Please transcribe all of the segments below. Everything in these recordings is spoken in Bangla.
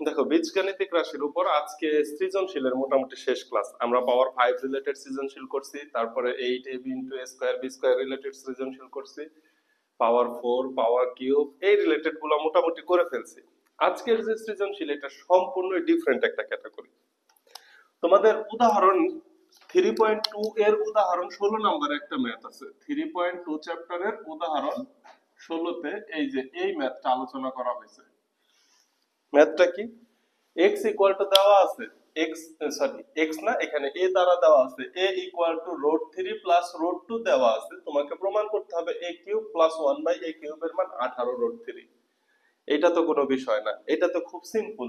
দেখো, বীজগাণিতিক রাশির উপর আজকে সৃজনশীলের মোটামুটি শেষ ক্লাস। আমরা পাওয়ার 5 রিলেটেড সৃজনশীল করছি, তারপরে 8ab into a square b square related সৃজনশীল করছি, পাওয়ার 4 পাওয়ার কিউব এই রিলেটেড গুলো মোটামুটি করে ফেলছি। আজকের যে সৃজনশীল এটা সম্পূর্ণ ডিফারেন্ট একটা ক্যাটাগরি। তোমাদের উদাহরণ 3.2 এর উদাহরণ 16 নম্বরে একটা ম্যাথ আছে। 3.2 চ্যাপ্টারের উদাহরণ 16 তে এই যে এই ম্যাথটা আলোচনা করা হয়েছে। ম্যাথটা কি? x ইকুয়াল টু দেওয়া আছে, x না, এখানে a দ্বারা দেওয়া আছে a ইকুয়াল টু √3 প্লাস √2 দেওয়া আছে। তোমাকে প্রমাণ করতে হবে a কিউব প্লাস 1/a কিউবের মান 18√3। এটা তো কোনো বিষয় না, এটা তো খুব সিম্পল।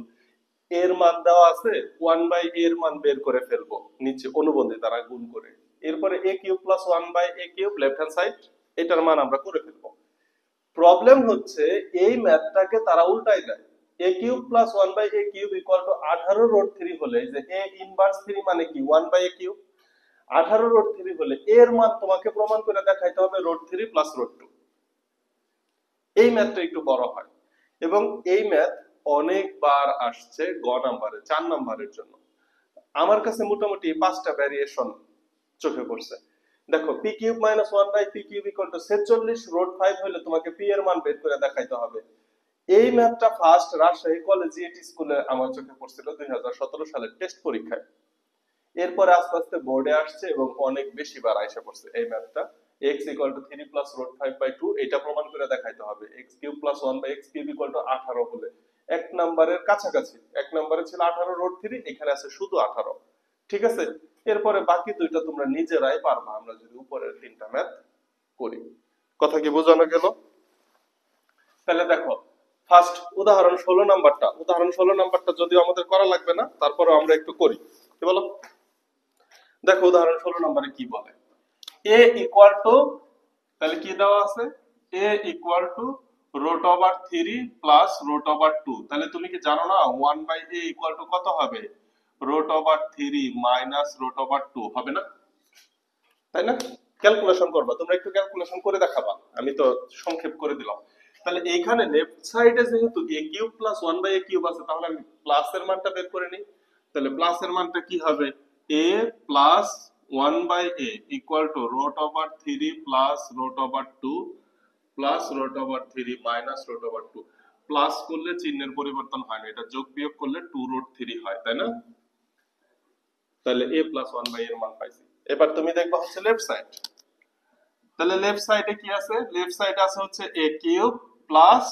এর মান দেওয়া আছে, 1/a এর মান বের করে ফেলবো নিচে অনুবন্ধী দ্বারা গুণ করে। এরপরে a cube plus 1/a cube left hand side, এটার মান আমরা করে ফেলবো। প্রবলেম হচ্ছে এই ম্যাথটাকে তারা উল্টাই দেয়। a cube plus 1/a cube equal two 18√3 হলে যে a ইনভার্স 3 মানে কি 1/a কিউব, 18√3 হলে এর মান তোমাকে প্রমাণ করে দেখাইতে হবে √3 প্লাস √2। এই ম্যাথটা একটু বড় হয় এবং এই ম্যাথ অনেকবার আসছে গ নাম্বারে 4 নাম্বারের জন্য। আমার কাছে মোটামুটি 5টা ভ্যারিয়েশন চোখে পড়ছে। দেখো, p cube minus 1/p cube equal two 46√5 হলে তোমাকে p এর মান বের করে দেখাইতে হবে। এই ম্যাথটা ফার্স্ট রাজশাহী কলেজিয়েট স্কুলে আমার চোখে পড়ছিল 2017 সালের টেস্ট পরীক্ষায়। এরপরে আস্তে আস্তে বোর্ডে আসছে এবং অনেক বেশি বার আইসা পড়ছে এই ম্যাথটা। x ইকুয়াল টু 3 প্লাস √5/2 এটা প্রমাণ করে দেখাইতে হবে। x cube plus 1/x cube equal to 18 হলে এক নাম্বারের কাছাকাছি, এক নাম্বারে ছিল 18√3, এখানে আছে শুধু 18। ঠিক আছে, এরপরে বাকি দুইটা তোমরা নিজেরাই পারবা আমরা যদি উপরের তিনটা ম্যাথ করি। কথা কি বোঝানো গেল? তাহলে দেখো, ফার্স্ট উদাহরণ 16 নাম্বারটা, উদাহরণ 16 নাম্বারটা যদিও আমাদের করা লাগবে না, তারপরে আমরা একটু করি। কি বলো? দেখো উদাহরণ 16 নম্বরে কি বলে। a ইকুয়াল টু, তাহলে কি দেওয়া আছে, a ইকুয়াল টু √3 প্লাস √2। তাহলে তুমি কি জানো না 1/a ইকুয়াল টু কত হবে? √3 মাইনাস √2 হবে না? তাই না? ক্যালকুলেশন করবা, তোমরা একটু ক্যালকুলেশন করে দেখাবা, আমি তো সংক্ষেপ করে দিলাম। তাহলে এইখানে লেফট সাইডে যেহেতু a cube plus 1/a cube আছে, তাহলে আমি প্লাস এর মানটা বের করে নিই। তাহলে প্লাস এর মানটা কি হবে? a plus 1/a equal to √3 plus √2 plus √3 minus √2। Plus করলে চিহ্নের পরিবর্তন হয় না, এটা যোগ বিয়োগ করলে 2√3 হয়, তাই না? তাহলে a প্লাস 1/a এর মান পাইছি। এবার তুমি দেখবা হচ্ছে লেফট সাইড। তাহলে লেফট সাইডে কি আছে? লেফট সাইডে আছে হচ্ছে a cube plus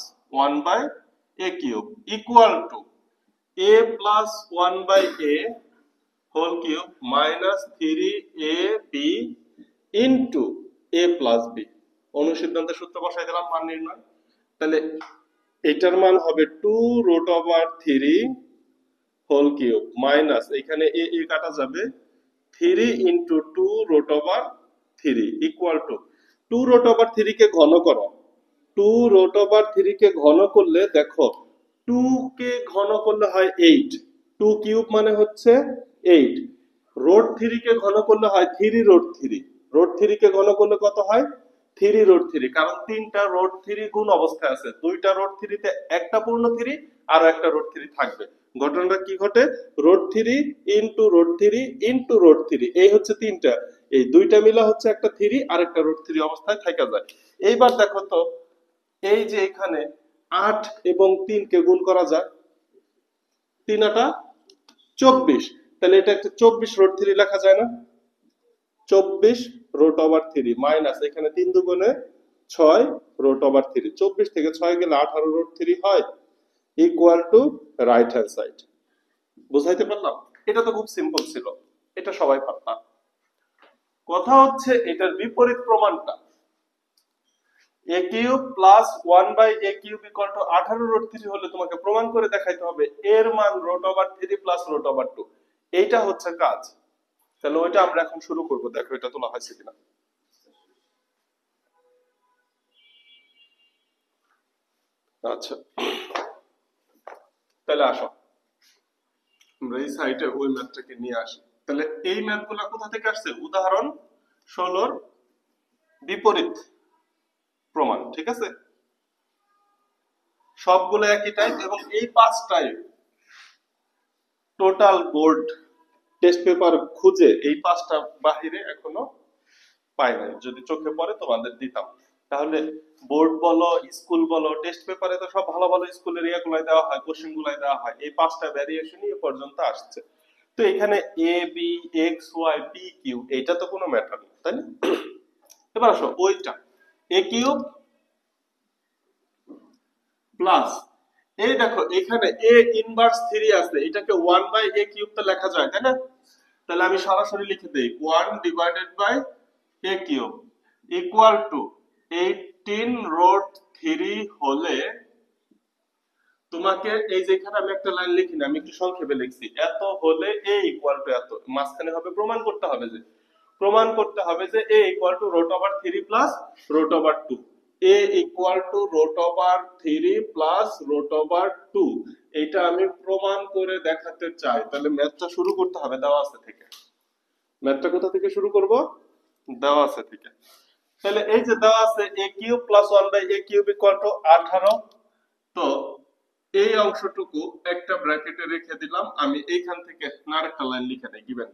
1/a cube equal to a plus 1/a whole cube minus 3ab into a plus b। অনুসিদ্ধান্তের সূত্র বসাই দিলাম, মান নির্ণয়। তাহলে এটার মান হবে 2√3 হোল কিউব মাইনাস, এখানে a কাটা যাবে, 3 ইনটু 2√3 ইকুয়াল টু 2√3 কে ঘন করো। 2√3 কে ঘন করলে দেখো 2 কে ঘন করলে হয় 8, 2 কিউব মানে হচ্ছে 8, √3 কে ঘন করলে হয় 3√3, √3 কে ঘন করলে কত হয়? 3√3, কারণ তিনটা √3 গুণ অবস্থায় আছে, দুইটা √3 তে একটা পূর্ণ 3 আর একটা √3 থাকবে। ঘটনাটা কি ঘটে? √3 ইনটু √3 ইনটু √3, এই হচ্ছে তিনটা, এই দুইটা মিলা হচ্ছে একটা 3 আর একটা √3 অবস্থায় থাকা যায়। এইবার দেখো তো, এই যে এখানে 8 এবং 3 কে গুণ করা যায়, 3 8 24, তাহলে এটা একটা 24√3 লেখা যায় না? 24√3 মাইনাস এখানে 3 দুগুণে 6√3, 24 থেকে 6 গেলে 18√3 হয়, equal to right hand side. বুঝাইতে পারলাম? এটা তো খুব সিম্পল ছিল, এটা সবাই পারতাম। কথা হচ্ছে এটার বিপরীত প্রমাণটা। a cube plus 1/a cube equal two 18√3 হলে তোমাকে প্রমাণ করে দেখাইতে হবে এর মান √3 প্লাস √2। এইটা হচ্ছে কাজ। তাহলে ওইটা আমরা এখন শুরু করব। দেখো এটা তোলা হয়েছে কিনা। আচ্ছা, তাহলে আসো আমরা এই সাইটে ওই ম্যাথটাকে নিয়ে আসি। তাহলে এই ম্যাথগুলো কোথা থেকে আসছে? উদাহরণ 16 বিপরীত প্রমাণ। ঠিক আছে, সবগুলো একই টাইপ এবং এই 5 type total board test paper খুঁজে এই 5টা বাহিরে এখনো পাই নাই, যদি চোখে পড়ে তোমাদের দিতাম। তাহলে বোর্ড বলো স্কুল বলো টেস্ট পেপারে তো সব ভালো ভালো স্কুলের ইয়াগুলাই দেওয়া হয়, কোশ্চেন গুলাই দেওয়া হয়, এই 5টা ভ্যারিয়েশনই এ পর্যন্ত আসছে। তো এখানে A B X Y P Q এটা তো কোনো ম্যাটার না, তাই না? এবার আসো ওইটা এ কিউব প্লাস এই দেখো এখানে এ ইনভার্স 3 আছে, এটাকে 1 বাই এ কিউব তো লেখা যায়, তাই না? তাহলে আমি সরাসরি লিখে দেই 1 divided by A cube equal to 18 root 3 হলে তোমাকে এই যে এখানে আমি একটা লাইন লিখি না, আমি একটু সংক্ষেপে লিখছি, এত হলে এ ইকুয়াল টু এত, মাঝখানে হবে প্রমাণ করতে হবে যে A equal to root over 3 plus root over 2, A equal to root over 3 plus root over 2, এটা আমি প্রমাণ করে দেখাতে চাই। তাহলে ম্যাথটা শুরু করতে হবে দেওয়া আছে থেকে। ম্যাথটা কোথা থেকে শুরু করব? দেওয়া আছে থেকে। তাহলে এই যে দেওয়া আছে a cube plus 1 by a cube equal to 18, তো এই অংশটুকু একটা ব্র্যাকেটে রেখে দিলাম, আমি এইখান থেকে আরেকটা লাইন লিখে দেই গিভেন।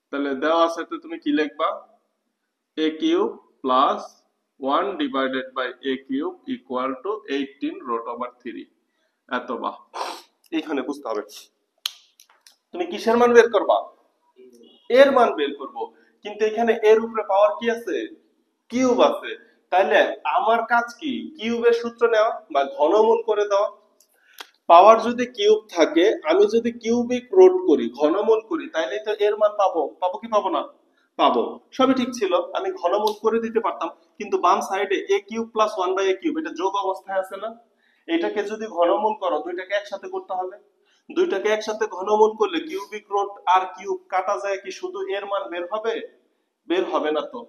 তাহলে দেওয়া আছে তো তুমি কি লিখবা? a cube plus 1 divided by a cube equal to 18 root over 3, এত বা এইখানে বুঝতে হবে তুমি কিসের মান বের করবা, এর মান বের করব, কিন্তু এখানে এর উপরে পাওয়ার কি আছে? কিউব আছে। তাহলে আমার কাজ কি? কিউবের সূত্র নেওয়া বা ঘনমূল করে দেওয়া। পাওয়ার যদি কিউব থাকে, আমি যদি কিউবিক রুট করি ঘনমূল করি, তাইলে তো এর মান পাবো, পাবো কি পাবো না? পাবো। সবই ঠিক ছিল, আমি ঘনমূল করে দিতে পারতাম, কিন্তু বাম সাইডে A cube plus 1 by A cube এটা যোগ অবস্থায় আছে না? এটাকে যদি ঘনমূল করো দুইটাকে একসাথে করতে হবে, দুইটাকে একসাথে ঘনমূল করলে কিউবিক রুট আর কিউব কাটা যায়, কি শুধু এর মান বের হবে? বের হবে না তো।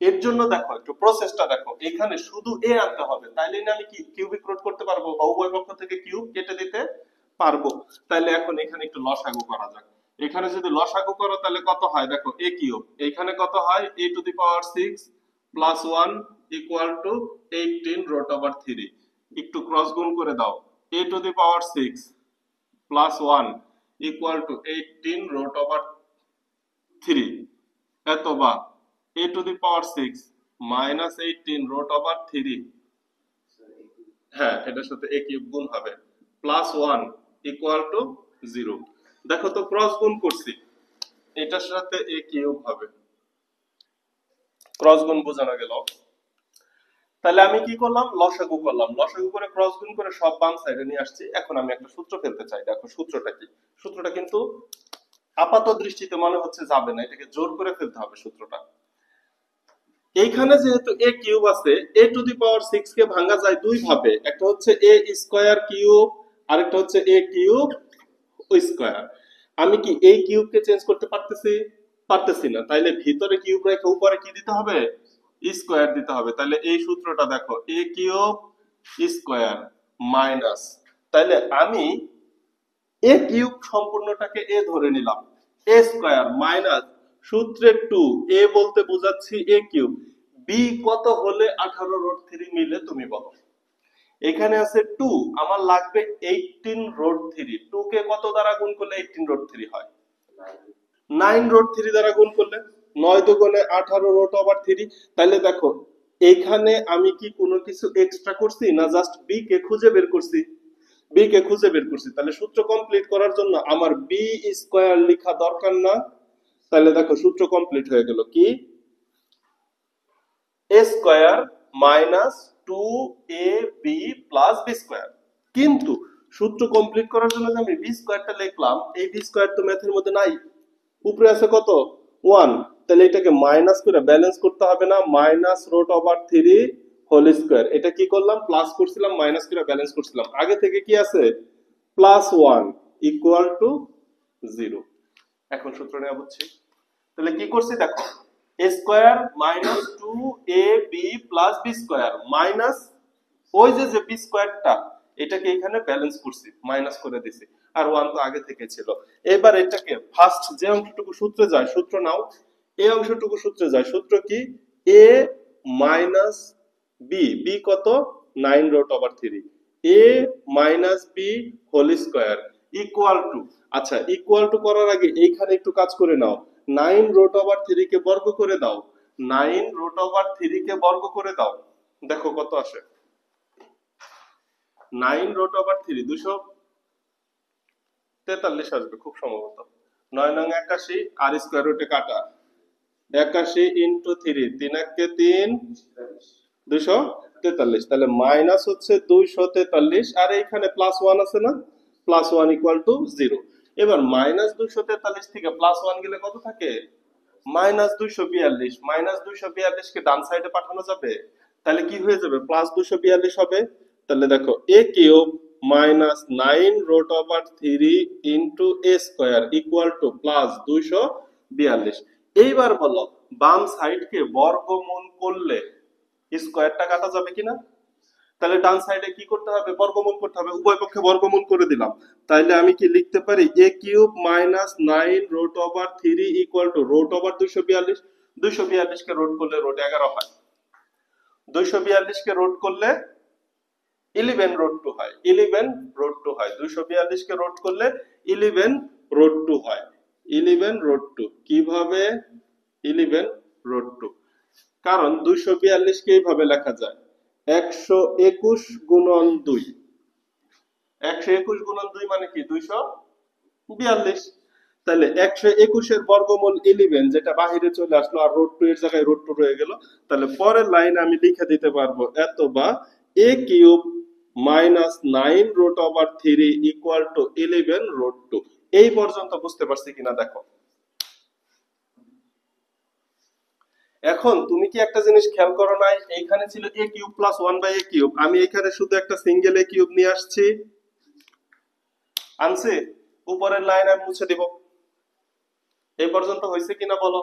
এর জন্য দেখো একটু প্রসেসটা দেখো, এখানে শুধু এ আনতে হবে, তাইলে না আমি কি কিউবিক রুট করতে পারবো বা উভয় পক্ষ থেকে কিউব কেটে দিতে পারবো। তাইলে এখন এখানে একটু লসাগু করা যাক। এখানে যদি লসাগু করো তাহলে কত হয় দেখো, এ কিউব এখানে কত হয়, a to the power 6 plus 1 equal to 18 root over 3, একটু ক্রস গুণ করে দাও, a to the power 6 plus 1 equal to 18 root over 3, এত বা a to the power 6 minus 18 root over 3, হ্যাঁ এটার সাথে a কিউব গুণ হবে, প্লাস 1 ইকুয়াল টু 0। দেখো তো ক্রস গুণ করছি, এটার সাথে a কিউব হবে, ক্রস গুণ বোঝানো গেল। তাহলে আমি কি করলাম? লসাগু করলাম, লসাগু করে ক্রস গুণ করে সব বাম সাইডে নিয়ে আসছি। এখন আমি একটা সূত্র ফেলতে চাই, দেখো সূত্রটা কি। সূত্রটা কিন্তু আপাত দৃষ্টিতে মনে হচ্ছে যাবে না, এটাকে জোর করে ফেলতে হবে সূত্রটা। এইখানে যেহেতু a কিউব আছে, a টু দি পাওয়ার 6 কে ভাঙা যায় দুই ভাবে, একটা হচ্ছে a স্কয়ার কিউব আর একটা হচ্ছে a কিউব স্কয়ার। আমি কি এই কিউবকে চেঞ্জ করতে পারতেছি? পারতেছি না। তাইলে ভিতরে কিউব রেখে উপরে কি দিতে হবে? স্কয়ার দিতে হবে। তাহলে এই সূত্রটা দেখো, a কিউব স্কয়ার মাইনাস, তাইলে আমি a কিউব সম্পূর্ণটাকে a ধরে নিলাম, a স্কয়ার মাইনাস সূত্রে 2, a বলতে বোঝাচ্ছি a কিউব, b কত হলে 18 রুট 3 মিলে তুমি বলো। এখানে আছে 2, আমার লাগবে 18 রুট 3, 2 কে কত দ্বারা গুণ করলে 18 রুট 3 হয়? 9 রুট 3 দ্বারা গুণ করলে 9 দুগুণে 18 রুট ওভার 3। তাহলে দেখো এখানে আমি কি কোনো কিছু এক্সট্রা করছি না জাস্ট b কে খুঁজে বের করছি? b কে খুঁজে বের করছি, তাহলে সূত্র কমপ্লিট করার জন্য আমার b স্কয়ার লেখা দরকার না। তাহলে দেখো সূত্র কমপ্লিট হয়ে গেল, কি a square minus 2ab plus b square. কিন্তু সূত্র কমপ্লিট করার জন্য যে আমি b স্কয়ারটা লিখলাম, এই b স্কয়ার তো ম্যাথের মধ্যে নাই, উপরে আছে কত? 1। তাহলে এটাকে মাইনাস করে ব্যালেন্স করতে হবে না, minus root over 3 whole square. এটা কি করলাম? প্লাস করছিলাম, মাইনাস করে ব্যালেন্স করছিলাম, আগে থেকে কি আছে? Plus 1 equal to 0। এখন সূত্র নেওয়া বুঝছি। তাহলে কি করছি দেখো, a square minus 2ab plus b square minus ওই যে b স্কয়ারটা, এটাকে এখানে ব্যালেন্স করছি, মাইনাস করে দিছি, আর 1 তো আগে থেকে ছিল। এবার এটাকে ফার্স্ট যে অংশটুকু সূত্রে যায়, সূত্র নাও, এই অংশটুকু সূত্রে যায়, সূত্র কি? a মাইনাস b, b কত? 9 root over 3, A minus B whole square equal to, আচ্ছা ইকুয়াল টু করার আগে এইখানে একটু কাজ করে নাও, 9√3 কে বর্গ করে দাও, 9√3 কে বর্গ করে দাও, দেখো কত আসে। 9√3 243 আসবে খুব সম্ভবত। 9 9 81, আর স্কোয়ার রুটে কাটা, 81 ইন্টু 3, 3 1 3, 243, তাহলে মাইনাস হচ্ছে 243, আর এইখানে প্লাস 1 আছে না, প্লাস 1 ইকুয়াল টু 0। এবার মাইনাস 243 থেকে প্লাস 1 গেলে কত থাকে, মাইনাস 242, মাইনাস 242 কে ডান সাইডে পাঠানো যাবে, তাহলে কি হয়ে যাবে, প্লাস 242 হবে। তাহলে দেখো A cube minus 9√3 into A square equal to plus 242। এইবার বলো বাম সাইডকে বর্গমূল করলে স্কোয়ারটা কাটা যাবে কিনা, তাহলে ডান সাইডে কি করতে হবে, বর্গমূল করতে হবে, উভয় পক্ষে বর্গমূল করে দিলাম। তাইলে আমি কি লিখতে পারি, A cube minus 9√3 equal to √242। 242 কে রুট করলে √11 হয়, 242 কে রুট করলে 11√2 হয়, 11√2 হয়, 242 কে রুট করলে 11√2 হয়, 11√2 কিভাবে 11√2, কারণ 242 কে এইভাবে লেখা যায় 121 গুণন 2, 121 গুণন 2 মানে কি 242। তাহলে 121 এর বর্গমূল 11, যেটা বাহিরে চলে আসলো, আর √2 এর জায়গায় √2 রয়ে গেল। তাহলে পরের লাইনে আমি লিখে দিতে পারবো এত বা a cube minus 9√3 equal two 11√2। এই পর্যন্ত বুঝতে পারছি কিনা দেখো। এখন তুমি কি একটা জিনিস খেয়াল করো নাই, এইখানে ছিল a cube plus 1/a cube, আমি এখানে শুধু একটা সিঙ্গেল a কিউব নিয়ে আসছি, আনছি, উপরের লাইন আমি মুছে দিব। এই পর্যন্ত হয়েছে কিনা বলো।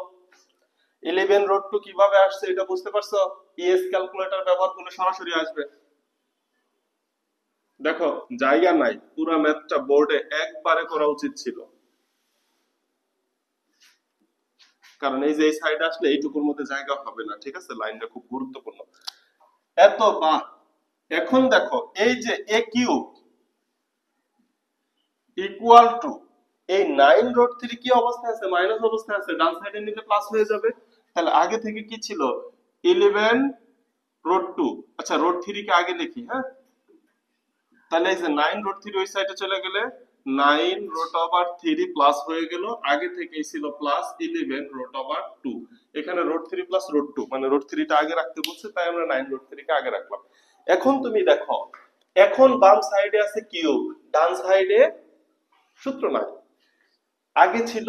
11√2 কিভাবে আসছে এটা বুঝতে পারছো, ইএস ক্যালকুলেটর ব্যবহার করলে সরাসরি আসবে। দেখো জায়গা নাই, পুরো ম্যাথটা বোর্ডে একবারে করা উচিত ছিল, কারণ এই যে এই সাইড আসলে এইটুকুর মধ্যে জায়গা হবে না, ঠিক আছে, লাইনটা খুব গুরুত্বপূর্ণ। এত বা, এখন দেখো এই যে এ কিউব ইকুয়াল টু এই 9√3 কি অবস্থায় আছে, মাইনাস অবস্থায় আছে, ডান সাইডে নিলে প্লাস হয়ে যাবে। তাহলে আগে থেকে কি ছিল 11√2, আচ্ছা √3 কে আগে লিখি, হ্যাঁ, তাহলে এই যে 9√3 ওই সাইডে চলে গেলে 9√3 প্লাস হয়ে গেল, আগে থেকেই ছিল প্লাস 11√2, এখানে √3 প্লাস √2 মানে √3 টা আগে রাখতে বলছে, তাই আমরা 9√3 কে আগে রাখলাম। এখন তুমি দেখো, এখন বাম সাইডে আছে কিউব, ডান সাইডে সূত্র নাই, আগে ছিল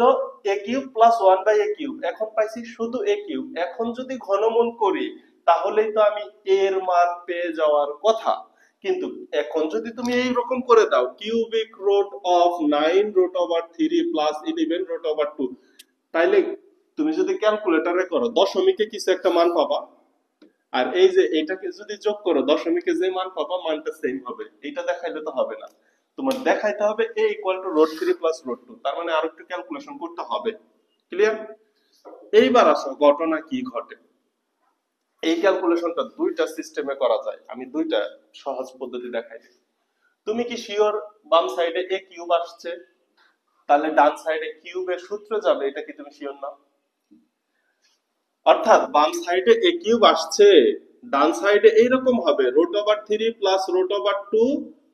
a cube plus 1/a cube, এখন পাইছি শুধু a কিউব। এখন যদি ঘনমূল করি তাহলেই তো আমি a এর মান পেয়ে যাওয়ার কথা, কিন্তু এখন যদি তুমি এই রকম করে দাও কিউবিক রুট অফ 9√3 প্লাস 11√2, তাইলে তুমি যদি ক্যালকুলেটরে করো দশমিকে কিছু একটা মান পাবা, আর এই যে এটাকে যদি যোগ করো দশমিকে যে মান পাবা মানটা সেম হবে। এটা দেখাইলে তো হবে না, তোমার দেখাইতে হবে a ইকুয়াল টু √3 প্লাস √2, তার মানে আরো একটু ক্যালকুলেশন করতে হবে। ক্লিয়ার? এইবার আসো ঘটনা কি ঘটে। এই ক্যালকুলেশনটা দুইটা সিস্টেমে করা যায়, আমি দুইটা সহজ পদ্ধতি দেখাই দিই। তুমি কি শিওর বাম সাইডে a কিউব আসছে, তাহলে ডান সাইডে কিউবের সূত্র যাবে, এটা কি তুমি শিওর না? অর্থাৎ বাম সাইডে a কিউব আসছে, ডান সাইডে এইরকম হবে √3 plus √2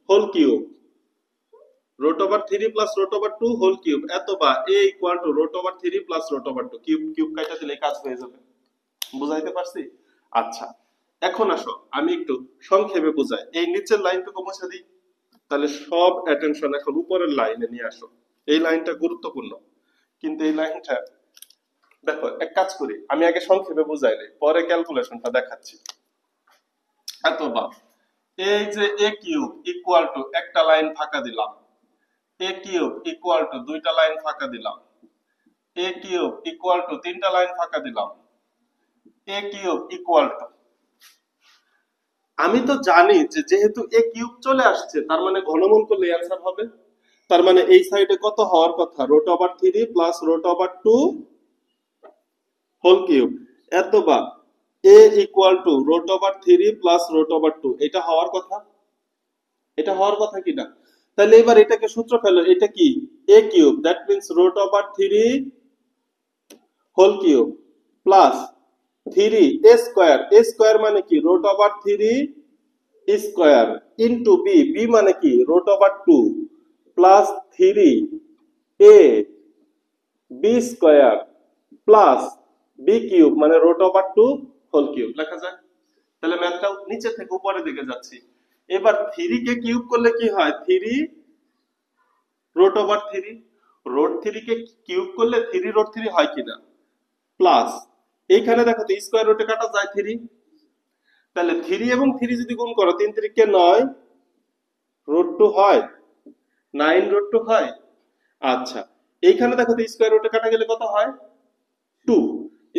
whole cube, √3 plus √2 whole cube, এত বা a equal to √3 plus √2, cube cube কাটা দিলে কাজ হয়ে যাবে। বুঝাইতে পারছি? আচ্ছা এখন আসো আমি একটু সংক্ষেপে বুঝাই, এই নিচের লাইনটুকু মুছে দিই, তাহলে সব অ্যাটেনশন এখন উপরের লাইনে নিয়ে আসো। এই লাইনটা গুরুত্বপূর্ণ, কিন্তু এই লাইনটা দেখো, এক কাজ করি আমি আগে সংক্ষেপে বুঝাই নেই, পরে ক্যালকুলেশনটা দেখাচ্ছি। এত বা এই যে a কিউব ইকুয়াল টু একটা লাইন ফাঁকা দিলাম, a কিউব ইকুয়াল টু দুইটা লাইন ফাঁকা দিলাম, a কিউব ইকুয়াল টু তিনটা লাইন ফাঁকা দিলাম, a কিউব ইকুয়াল টু, আমি তো জানি যে যেহেতু a কিউব চলে আসছে তার মানে ঘনমূল করলে অ্যানসার হবে, তার মানে এই সাইডে কত হওয়ার কথা, √3 প্লাস √2 হোল কিউব, এত বা a ইকুয়াল টু √3 প্লাস √2, এটা হওয়ার কথা। এটা হওয়ার কথা কি না? তাহলে এবার এটাকে সূত্র ফেলো, এটা কি a cube, that means root over 3 whole cube plus 3 a square, a square মানে কি root over 3 square into b, b মানে কি root over 2 plus 3 a b square plus b cube মানে রুট ওভার 2 হোল কিউব লেখা যায়। তাহলে ম্যাথটা নিচে থেকে উপরের দিকে যাচ্ছি। এবার 3 কে কিউব করলে কি হয়, 3 root over 3, root 3 K cube করলে 3 রুট 3 হয় কিনা, প্লাস এইখানে দেখো তো স্কয়ার রুটে কাটা যায় 3, তাহলে 3 এবং 3 যদি গুণ করো 3 3 কে 9 রুট 2 হয়, 9 রুট 2 হয়। আচ্ছা, এইখানে দেখো তো স্কয়ার রুটে কাটা গেলে কত হয় 2,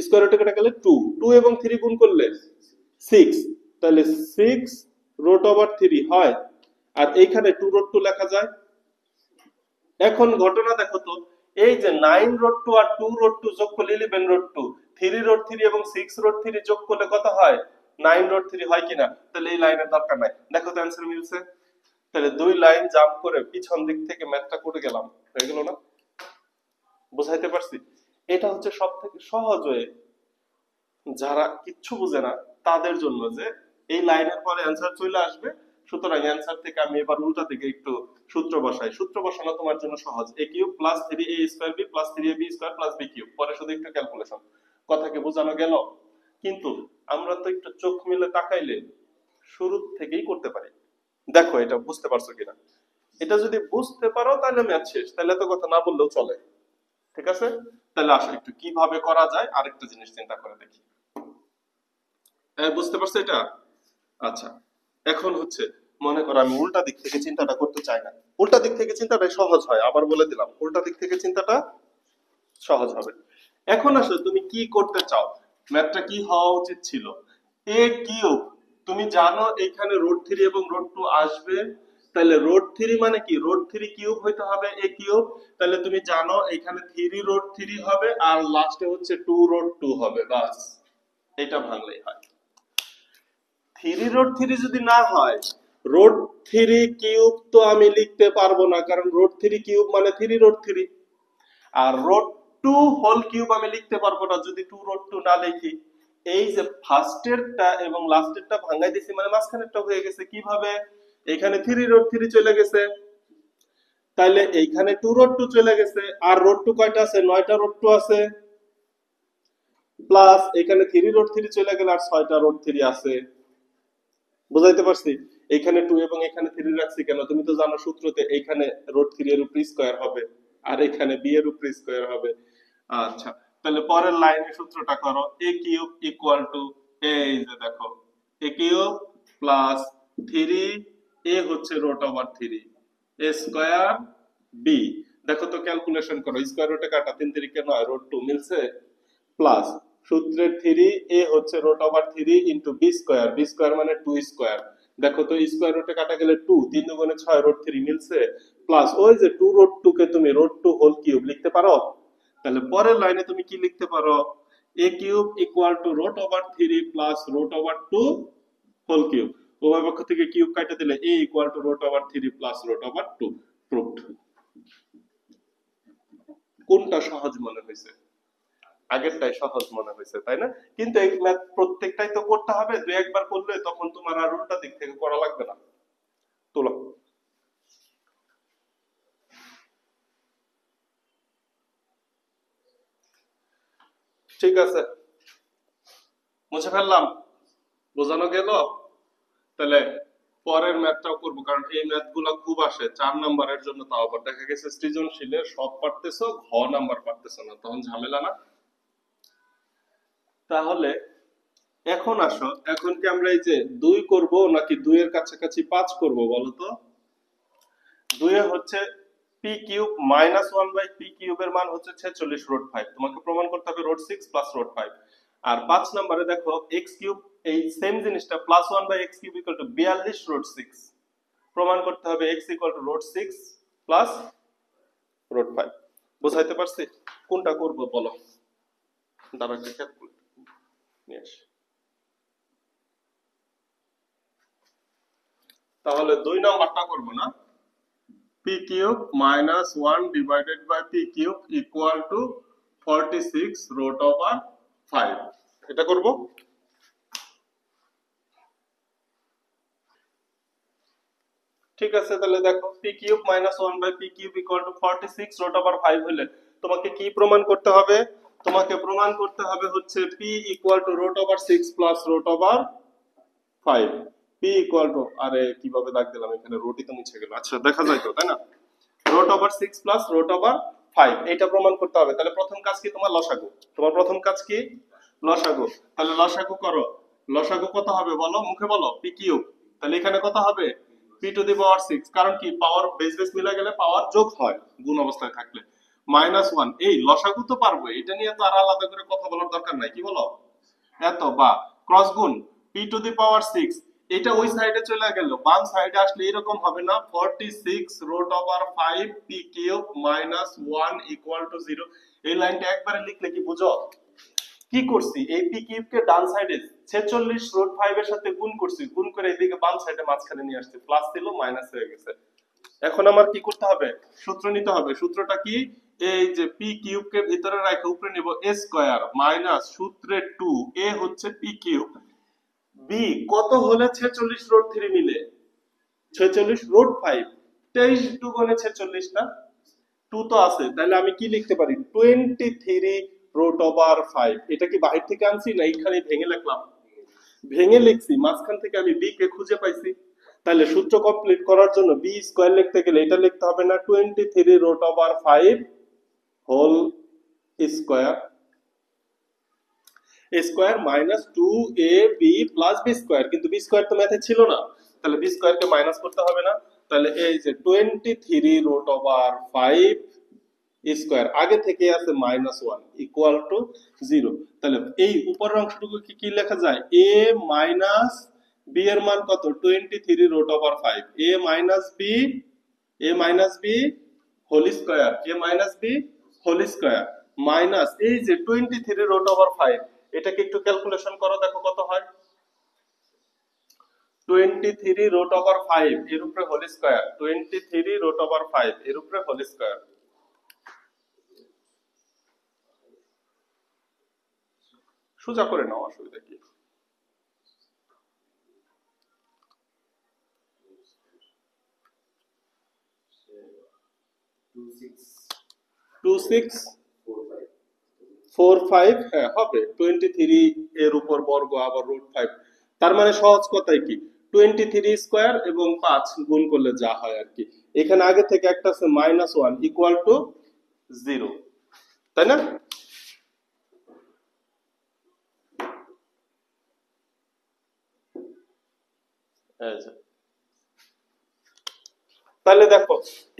স্কয়ার রুটে কাটা গেলে 2, 2 এবং 3 গুণ করলে 6, তাহলে 6 রুট ওভার 3 হয়, আর এইখানে 2 রুট 2 লেখা যায়। এখন ঘটনা দেখো তো, এই যে 9 রুট 2 আর 2 রুট 2 যোগ করলে 11 রুট 2, 3 রুট 3 এবং 6 রুট 3 যোগ করলে কত হয় 9 রুট 3 হয় কিনা, তাহলে এই লাইনের দরকার নাই। দেখো তো অ্যানসার মিলছে। তাহলে দুই লাইন জাম্প করে পিছন দিক থেকে ম্যাথটা করে গেলাম, হয়ে গেল না? বুঝাইতে পারছি? এটা হচ্ছে সবথেকে সহজ ওয়ে, যারা কিচ্ছু বুঝে না তাদের জন্য, যে এই লাইনের পরে অ্যানসার চলে আসবে, সুতরাং অ্যানসার থেকে আমি এবার উল্টা দিকে একটু সূত্র বসাই। সূত্র বসানো তোমার জন্য সহজ, a cube plus 3a square b plus 3ab square plus b cube, পরে শুধু একটু ক্যালকুলেশন। কথাকে বোঝানো গেল? কিন্তু আমরা তো একটু চোখ মেলে তাকাইলে শুরু থেকেই করতে পারি। দেখো এটা বুঝতে পারছো কিনা, এটা যদি বুঝতে পারো তাহলে ম্যাথ শেষ, তাহলে তো কথা না বললেও চলে। ঠিক আছে, তাহলে আসো একটু কিভাবে করা যায় আরেকটা জিনিস চিন্তা করে দেখি। বুঝতে পারছো এটা? আচ্ছা, এখন হচ্ছে মনে করো আমি উল্টা দিক থেকে চিন্তাটা করতে চাই না। উল্টা দিক থেকে চিন্তাটা সহজ হয়, আবার বলে দিলাম উল্টা দিক থেকে চিন্তাটা সহজ হবে। এখন আসো তুমি কি করতে চাও, ম্যাথটা কি হওয়া উচিত ছিল, a কিউব, তুমি জানো এখানে রুট 3 এবং রুট 2 আসবে, তাহলে রুট 3 মানে কি রুট 3 কিউব হইতে হবে a কিউব, তাহলে তুমি জানো এখানে 3 রুট 3 হবে আর লাস্টে হচ্ছে 2 রুট 2 হবে, বাস এটা ভাঙলেই হয়। 3 রুট 3 যদি না হয়, রুট 3 কিউব তো আমি লিখতে পারবো না, কারণ রুট 3 কিউব মানে 3 রুট 3, আর রুট 2 হোল কিউব আমি লিখতে পারবো না যদি 2 রুট 2 না লিখি। এই যে ফার্স্টেরটা এবং লাস্টেরটা ভাঙাই দিছি, মানে মাঝখানেরটা হয়ে গেছে কিভাবে, এখানে 3 রুট 3 চলে গেছে, তাইলে এইখানে 2 রুট 2 চলে গেছে, আর রুট 2 কয়টা আছে, 9টা রুট 2 আছে, প্লাস এখানে 3 রুট 3 চলে গেল আর 6টা রুট 3 আছে। বুঝাইতে পারছি? এখানে 2 এবং এখানে 3 রাখছি কেন, তুমি তো জানো সূত্রতে এখানে রুট 3 এর উপর স্কয়ার হবে আর এখানে b এর উপর স্কয়ার হবে। আচ্ছা, তাহলে পরের লাইনে সূত্রটা করো, a কিউব ইকুয়াল টু, এই যে দেখো a কিউব প্লাস 3 a হচ্ছে root over 3 a square b, দেখো তো ক্যালকুলেশন করো, স্কয়ার রুটে কাটা 3 3 কে 9 রুট 2 মিলছে, প্লাস সূত্রের 3 a হচ্ছে root over 3 into b square, b square মানে 2 স্কয়ার, দেখো তো স্কয়ার রুটে কাটা গেলে 2, 3 দুগুণে 6 রুট 3 মিলছে, প্লাস ওই যে 2 রুট 2 কে তুমি রুট 2 হোল কিউব লিখতে পারো। তাহলে পরের লাইনে তুমি কি লিখতে পারো, a cube equal to root over 3 plus root over 2 whole cube, উভয় পক্ষ থেকে কিউব কাটা দিলে a equal to root over 3 plus root over 2, proved. কোনটা সহজ মনে হয়েছে? আগেরটাই সহজ মনে হয়েছে তাই না? কিন্তু এই ম্যাথ প্রত্যেকটাই তো করতে হবে, দুই একবার করলে তখন তোমার আর উল্টা দিক থেকে করা লাগবে না। তোলো। ঠিক আছে, মুছে ফেললাম, বোঝানো গেল। তাহলে পরের ম্যাথটাও করবো, কারণ এই ম্যাথ গুলা খুব আসে 4 নাম্বারের জন্য, তাও আবার দেখা গেছে সৃজনশীলের সব পারতেছো, ঘ নাম্বার পারতেছো না, তখন ঝামেলা না? তাহলে এখন আসো, এখন কি আমরা এই যে 2 করব নাকি 2 এর কাছাকাছি 5 করব বলো তো? 2 এ হচ্ছে P cube minus 1 by P কিউবের মান হচ্ছে 46 রুট 5, তোমাকে প্রমাণ করতে হবে রুট 6 প্লাস রুট 5। আর 5 নম্বরে দেখো এক্স কিউব, এই সেম জিনিসটা plus 1 by X cube equal to 42 root 6, প্রমাণ করতে হবে X equal to root 6 plus root 5। বুঝাইতে পারছি? কোনটা করব বলো, দাঁড়া একটা ক্যালকুলেটর নিয়ে আসি। তাহলে 2 নাম্বারটা করব না, P cube minus 1 divided by P cube equal to 46 root over 5, এটা করব। ঠিক আছে, তাহলে দেখো P cube minus 1 by P cube equal to 46 root over 5 হলে তোমাকে কি প্রমাণ করতে হবে? তোমাকে প্রমাণ করতে হবে হচ্ছে P equal to root over 6 plus root over 5। P equal to, আরে কিভাবে দাগ দিলাম এখানে, রুটই তো মুছে গেল। আচ্ছা দেখা যায় তো, তাই না? Root over 6 plus root over 5, এটা প্রমাণ করতে হবে। তাহলে প্রথম কাজ কি তোমার? লসাগু। তোমার প্রথম কাজ কি? লসাগু। তাহলে লসাগু করো। লসাগু কত হবে বলো, মুখে বলো। পি কিউব, তাহলে এখানে কত হবে? পি টু দি পাওয়ার 6, কারণ কি পাওয়ার বেস বেস মিলে গেলে পাওয়ার যোগ হয় গুণ অবস্থায় থাকলে। মাইনাস 1, এই লসাগু তো পারবো, এটা নিয়ে তো আর আলাদা করে কথা বলার দরকার নাই, কি বলো? এত বা ক্রস গুণ পি টু দি পাওয়ার 6, এটা ওই সাইডে চলে গেল, বাম সাইডে আসলে এরকম হবে না, 46 root over 5 P cube minus 1 equal to 0। এই লাইনটা একবারে লিখলে কি বুঝো কি করছি? এই পি কিউব কে ডান সাইডে 46 রুট 5 এর সাথে গুণ করছি, গুণ করে এদিকে বাম সাইডে মাঝখানে নিয়ে আসছি, প্লাস ছিল মাইনাস হয়ে গেছে। এখন আমার কি করতে হবে? সূত্র নিতে হবে। সূত্রটা কি? এই যে পি কিউব কে ভিতরে রেখে উপরে নিব a স্কয়ার মাইনাস সূত্রে 2 a হচ্ছে পি কিউব, বি কত হলে 46 রুট 3 মিলে? 46 রুট 5, 23 দুগুণে 46 না, 2 তো আছে, তাহলে আমি কি লিখতে পারি? 23 রুট ওভার 5। এটা কি বাহির থেকে আনছি না এখানে ভেঙে লিখলাম? ভেঙে লিখছি, মাঝখান থেকে আমি বি কে খুঁজে পাইছি। তাহলে সূত্র কমপ্লিট করার জন্য বি স্কয়ার লিখতে গেলে এটা লিখতে হবে না, 23 root over 5 whole square, a square minus 2ab plus b square, কিন্তু b স্কয়ার তো ম্যাথে ছিল না, তাহলে b স্কয়ার কে মাইনাস করতে হবে না। তাহলে এই যে 23 রুট ওভার 5 স্কয়ার আগে থেকে আছে মাইনাস 1 ইকুয়াল টু 0। তাহলে এই উপরের অংশটুকু কি লেখা যায়? a মাইনাস b এর মান কত? 23 root over 5, a minus b whole square, a minus b whole square minus এই যে 23 রুট ওভার 5, এটাকে একটু ক্যালকুলেশন করো, দেখো কত হয়। 23 রুট ওভার 5 এর উপরে হোল স্কয়ার, 23 রুট ওভার 5 এর উপরে হোল স্কয়ার। সোজা করে নাও, অসুবিধা কি? টু সিক্স 4 5, হ্যাঁ হবে। 23 এর উপর বর্গ আবার রুট 5, তার মানে সহজ কথাই কি 23 স্কয়ার এবং 5 গুণ করলে যা হয় আর কি। এখানে আগে থেকে একটা আছে মাইনাস 1 ইকুয়াল টু 0, তাই না? তাহলে দেখো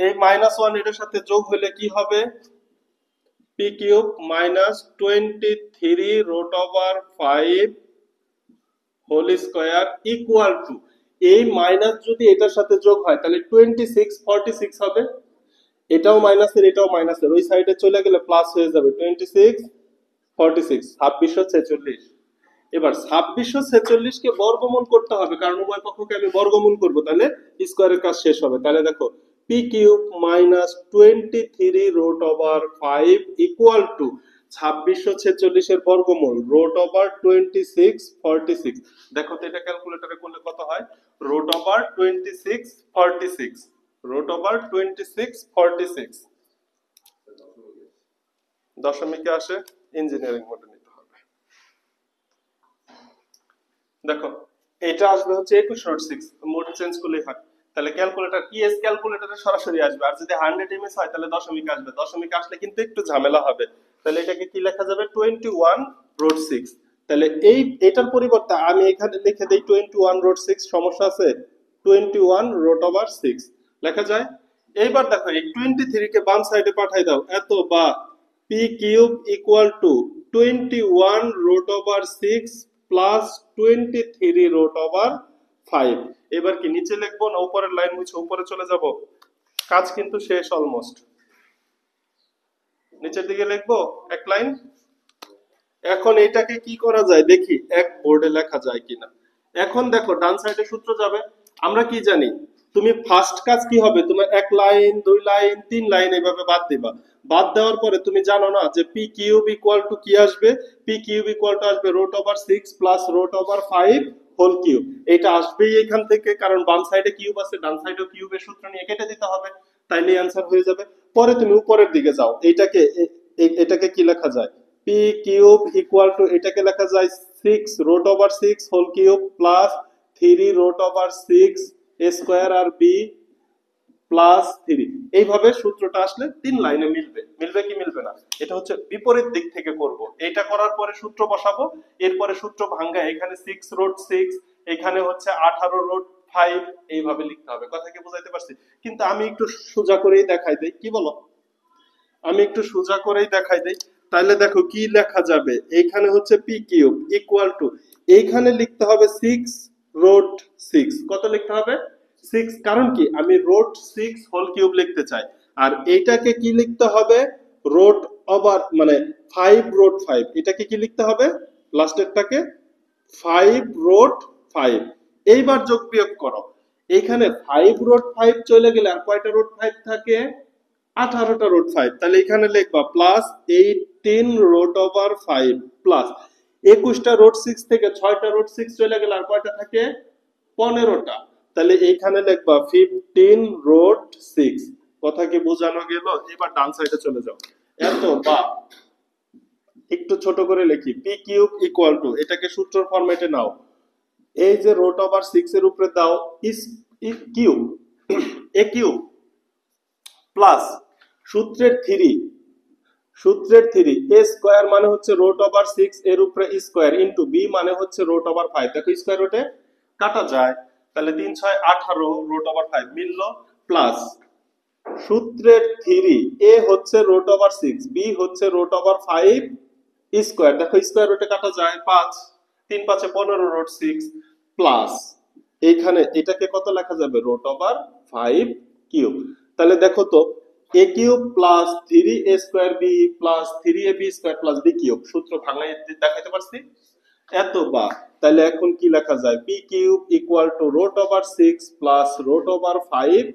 এই মাইনাস 1 এটার সাথে যোগ হলে কি হবে? P cube minus 23 root over 5 whole square equal to, এই মাইনাস যদি এটার সাথে যোগ হয় তাহলে 26 46 হবে, এটাও মাইনাসের এটাও মাইনাসের, ওই সাইডে চলে গেলে প্লাস হয়ে যাবে। 26 46 2646। এবার 2646 কে বর্গমূল করতে হবে, কারণ উভয় পক্ষকে আমি বর্গমূল করব, তাহলে স্কয়ারের কাজ শেষ হবে। তাহলে দেখো P cube minus 23 root over 5 equal to 2646 এর বর্গমূল রুট ওভার 26 46। দেখো তো এটা ক্যালকুলেটরে করলে কত হয়? রুট ওভার 26 46, রুট ওভার 26 46 দশমিকে আসে, ইঞ্জিনিয়ারিং মোডে নিতে হবে। দেখো এটা আসবে হচ্ছে 21 রুট 6, মোড চেঞ্জ করলেই হয়। তাহলে ক্যালকুলেটর ইএস ক্যালকুলেটরে সরাসরি আসবে, আর যদি 100 এমএস হয় তাহলে দশমিক আসবে। দশমিক আসলে কিন্তু একটু ঝামেলা হবে, তাহলে এটাকে কি লেখা যাবে? 21 রুট 6। তাহলে এই এটার পরিবর্তে আমি এখানে লিখে দেই 21 রুট 6, সমস্যা আছে? 21 রুট ওভার 6 লেখা যায়। এইবার দেখো এই 23 কে বাম সাইডে পাঠাই দাও, এত বা P cube equal to 21 root over 6 plus 23 root over 5। এবার কি নিচে লিখবো না উপরের লাইন মুছে উপরে চলে যাব? কাজ কিন্তু শেষ অলমোস্ট। নিচের দিকে লিখবো এক লাইন। এখন এটাকে কি করা যায় দেখি, এক বোর্ডে লেখা যায় কিনা। এখন দেখো ডান সাইডে সূত্র যাবে, আমরা কি জানি, তুমি ফার্স্ট কাজ কি হবে, তোমার এক লাইন, দুই লাইন, তিন লাইন এইভাবে বাদ দিবা। বাদ দেওয়ার পরে তুমি জানো না যে পি কিউব ইকুয়াল টু কি আসবে, পি কিউব ইকুয়াল টু আসবে root over 6 plus root over 5 whole cube. এটা আসবেই এখান থেকে, কারণ বাম সাইডে কিউব আছে, ডান সাইডেও কিউবের সূত্র নিয়ে কেটে দিতে হবে, তাইলে অ্যান্সার হয়ে যাবে। পরে তুমি উপরের দিকে যাও, এটাকে কি লেখা যায়, পি কিউব ইকুয়াল টু এটাকে লেখা যায় 6 root over 6 whole cube plus 3 root over 6 square আর বি প্লাস 3। এইভাবে সূত্রটা আসলে তিন লাইনে মিলবে। মিলবে কি মিলবে না, এটা হচ্ছে বিপরীত দিক থেকে করব। এটা করার পরে সূত্র বসাবো, এরপরে সূত্র ভাঙ্গা এখানে 6 রুট 6, এখানে হচ্ছে 18 রুট 5, এইভাবে লিখতে হবে। কথা কি বুঝাইতে পারছি? কিন্তু আমি একটু সোজা করেই দেখাই দেই, কি বলো, আমি একটু সোজা করেই দেখাই দেই। তাহলে দেখো কি লেখা যাবে, এইখানে হচ্ছে পি কিউব ইকুয়াল টু, এইখানে লিখতে হবে 6 রুট 6। কত লিখতে হবে? 6, কারণ কি আমি রুট 6 হোল কিউব লিখতে চাই। আর এইটাকে কি লিখতে হবে, রুট ওভার মানে 5 রুট 5, এটাকে কি লিখতে হবে, লাস্টেরটাকে 5 রুট 5। এইবার যোগ বিয়োগ করো, এইখানে 5 রুট 5 চলে গেলে আর কয়টা রুট 5 থাকে, 18টা রুট 5। তাহলে এখানে লিখবা প্লাস 18 রুট ওভার 5 প্লাস 21টা রুট 6 থেকে 6টা রুট 6 চলে গেলে আর কয়টা থাকে, 15টা। তাহলে এইখানে লিখবা 15 রুট 6। কথা কি বোঝানো গেল? এবার ডান সাইডে চলে যাও। এত বা একটু ছোট করে লিখি, পি কিউব ইকুয়াল টু, এটাকে সূত্রের ফরম্যাটে নাও, এই যে রুট ওভার 6 এর উপরে দাও ইস কিউব, এ কিউব প্লাস সূত্রের 3, সূত্রের 3 এ স্কয়ার মানে হচ্ছে রুট ওভার 6 এর উপরে স্কয়ার ইনটু বি মানে হচ্ছে রুট ওভার 5। দেখো স্কয়ার রুটে কাটা যায়, তাহলে 3 6 18 রুট ওভার 5 মিললো, প্লাস সূত্রের 3 এ হচ্ছে রুট ওভার 6, বি হচ্ছে রুট ওভার 5 স্কয়ার। দেখো স্কয়ার রুটে কাটা যায় 5, 3 5 15 রুট 6 প্লাস এইখানে এটাকে কত লেখা যাবে, রুট ওভার 5 কিউব। তাহলে দেখো তো A cube plus 3 A square B plus 3 A B square plus B cube, সূত্র ভাঙাই দেখাইতে পারছি এত বা। তাহলে এখন কি লেখা যায়, P cube equal to root over 6 plus root over 5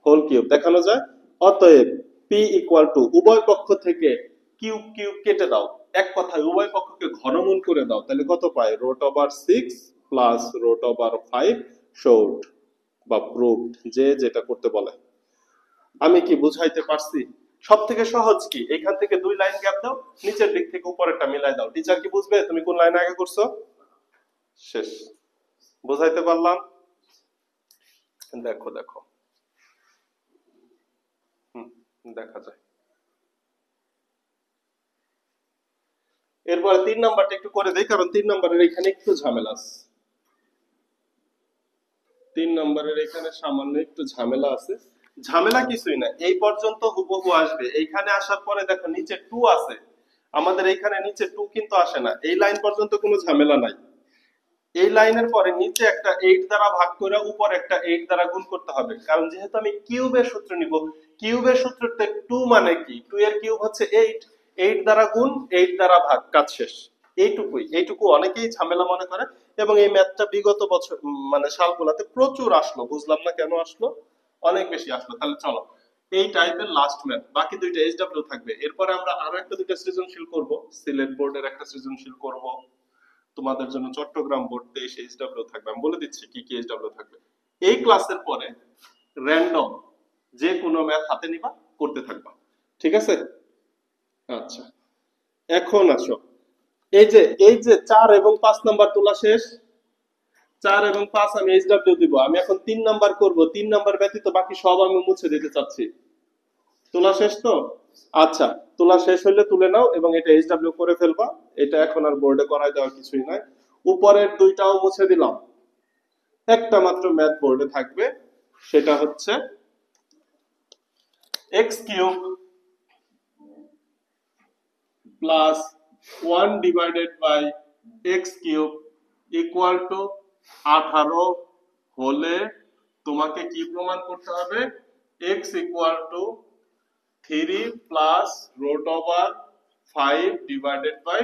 whole cube দেখানো যায়। অতএব পি ইকুয়াল টু, উভয় পক্ষ থেকে কিউব কিউব কেটে দাও, এক কথায় উভয় পক্ষকে ঘনমূল করে দাও, তাহলে কত পাই, root over 6 plus root over 5 showed বা প্রুভড, যে যেটা করতে বলে। আমি কি বুঝাইতে পারছি? সব থেকে সহজ কি, এখান থেকে দুই লাইন গ্যাপ দাও, নিচের দিক থেকে উপরেরটা মিলাই দাও, টিচার কি বুঝবে তুমি কোন লাইন আগে করছো। শেষ। বুঝাইতে পারলাম? দেখো দেখো, দেখা যায়। এরপরে 3 নাম্বারটা একটু করে দেই, কারণ 3 নাম্বারের এখানে একটু ঝামেলা আছে। 3 নাম্বারের এখানে সামান্য একটু ঝামেলা আছে। ঝামেলা কিছুই না, এই পর্যন্ত হুবহু আসবে, এইখানে আসার পরে দেখো নিচে 2 আছে, আমাদের এইখানে নিচে 2 কিন্তু আসে না, এই লাইন পর্যন্ত কোনো ঝামেলা নাই। এই লাইনের পরে নিচে একটা 8 দ্বারা ভাগ করে উপর একটা 8 দ্বারা গুণ করতে হবে, কারণ যেহেতু আমি কিউবের সূত্র নিব, কিউবের সূত্রতে 2 মানে কি, 2 এর কিউব হচ্ছে 8, 8 দ্বারা গুণ 8 দ্বারা ভাগ, কাজ শেষ। এইটুকু অনেকেই ঝামেলা মনে করে, এবং এই ম্যাথটা বিগত বছর মানে সালগুলোতে প্রচুর আসলো, বুঝলাম না কেন আসলো, অনেক বেশি আসলো। তাহলে চলো এই টাইপের লাস্ট ম্যাথ, বাকি দুইটা এইচডব্লিউ থাকবে। এরপরে আমরা আরো একটা দুইটা সৃজনশীল করব, সিলেট বোর্ডের একটা সৃজনশীল করব, তোমাদের জন্য চট্টগ্রাম বোর্ড 23 এইচডব্লিউ থাকবে। আমি বলে দিচ্ছি কি কি এইচডব্লিউ থাকবে। এই ক্লাসের পরে র্যান্ডম যে কোনো ম্যাথ হাতে নিবা, করতে থাকবা, ঠিক আছে? আচ্ছা, এখন আসো, এই যে 4 এবং 5 নাম্বার তোলা শেষ, 4 এবং 5 আমি এইচডব্লিউ দিব। আমি এখন 3 নাম্বার করব, 3 নাম্বার ব্যতীত বাকি সব আমি মুছে দিতে চাচ্ছি। তোলা শেষ তো? আচ্ছা, তোলা শেষ হলে তুলে নাও এবং এটা এইচডব্লিউ করে ফেলবা, এটা এখন আর বোর্ডে করাই দেওয়ার কিছুই নাই। উপরের দুইটাও মুছে দিলাম, একটা মাত্র ম্যাথ বোর্ডে থাকবে, সেটা হচ্ছে X cube plus 1 divided by X cube equal to 18 হলে তোমাকে কি প্রমাণ করতে হবে, X equal to 3 plus root over 5 divided by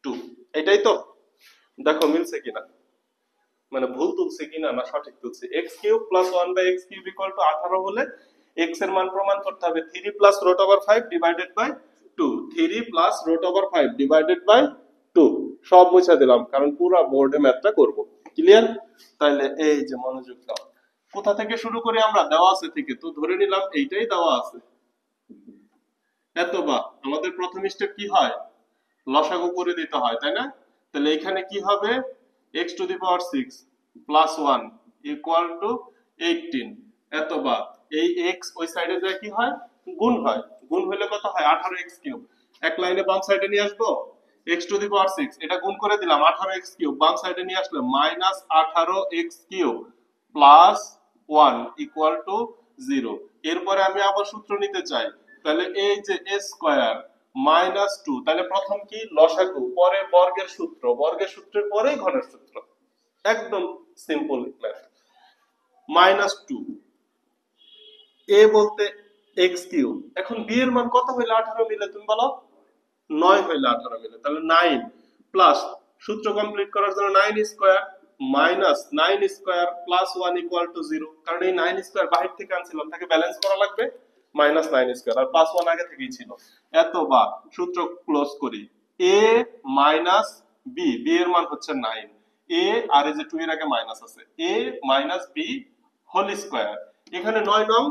2। এটাই তো, দেখো মিলছে কিনা। মানে ভুল তুলছি কিনা না সঠিক তুলছি। X cube plus 1/x cube equal to 18 হলে x এর মান প্রমাণ করতে হবে 3 plus root over 5 divided by 2। 3 plus root over 5 divided by 2 সব মুছে দিলাম কারণ পুরো বোর্ডে ম্যাথটা করব। ক্লিয়ার? তাহলে এই যে মনোযোগ দাও, কোথা থেকে শুরু করি আমরা? দেওয়া আছে থেকে, তো ধরে নিলাম এইটাই দেওয়া আছে। এত বা আমাদের প্রথম স্টেপ কি হয়? লসাগু করে দিতে হয়, তাই না? তাহলে এখানে কি হবে? x two the power 6 plus 1 equal to 18। এত বা এই x ওই সাইডে যায় কি হয়? গুণ হয়। গুণ হলে কত হয়? 18x cube. এক লাইনে বাম সাইডে নিয়ে আসবো x টু দি পাওয়ার 6, এটা গুণ করে দিলাম 18x কিউব, বাম সাইডে নিয়ে আসলে minus 18x cube plus 1 equal to 0। এরপরে আমি আবার সূত্র নিতে চাই, তাহলে এই যে a স্কয়ার মাইনাস 2, তাহলে প্রথম কি? লসাগু, পরে বর্গের সূত্র, বর্গের সূত্রের পরেই ঘনের সূত্র, একদম সিম্পল ম্যাথ। মাইনাস 2 a বলতে x কিউব, এখন b এর মান কত হইলে 18 মিলে? তুমি বলো। 9 হইলে 18 মিলে, তাহলে 9 প্লাস সূত্র কমপ্লিট করার জন্য 9 square minus 9 square plus 1 equal to 0, কারণ এই 9 স্কয়ার বাহির থেকে আনছিলাম, তাকে ব্যালেন্স করা লাগবে। মাইনাস 9 স্কয়ার আর প্লাস 1 আগে থেকেই ছিল। এত বা সূত্র ক্লোজ করি, a মাইনাস b, b এর মান হচ্ছে 9, a আর এই যে 2 এর আগে মাইনাস আছে, a minus b whole square. এখানে 9 নং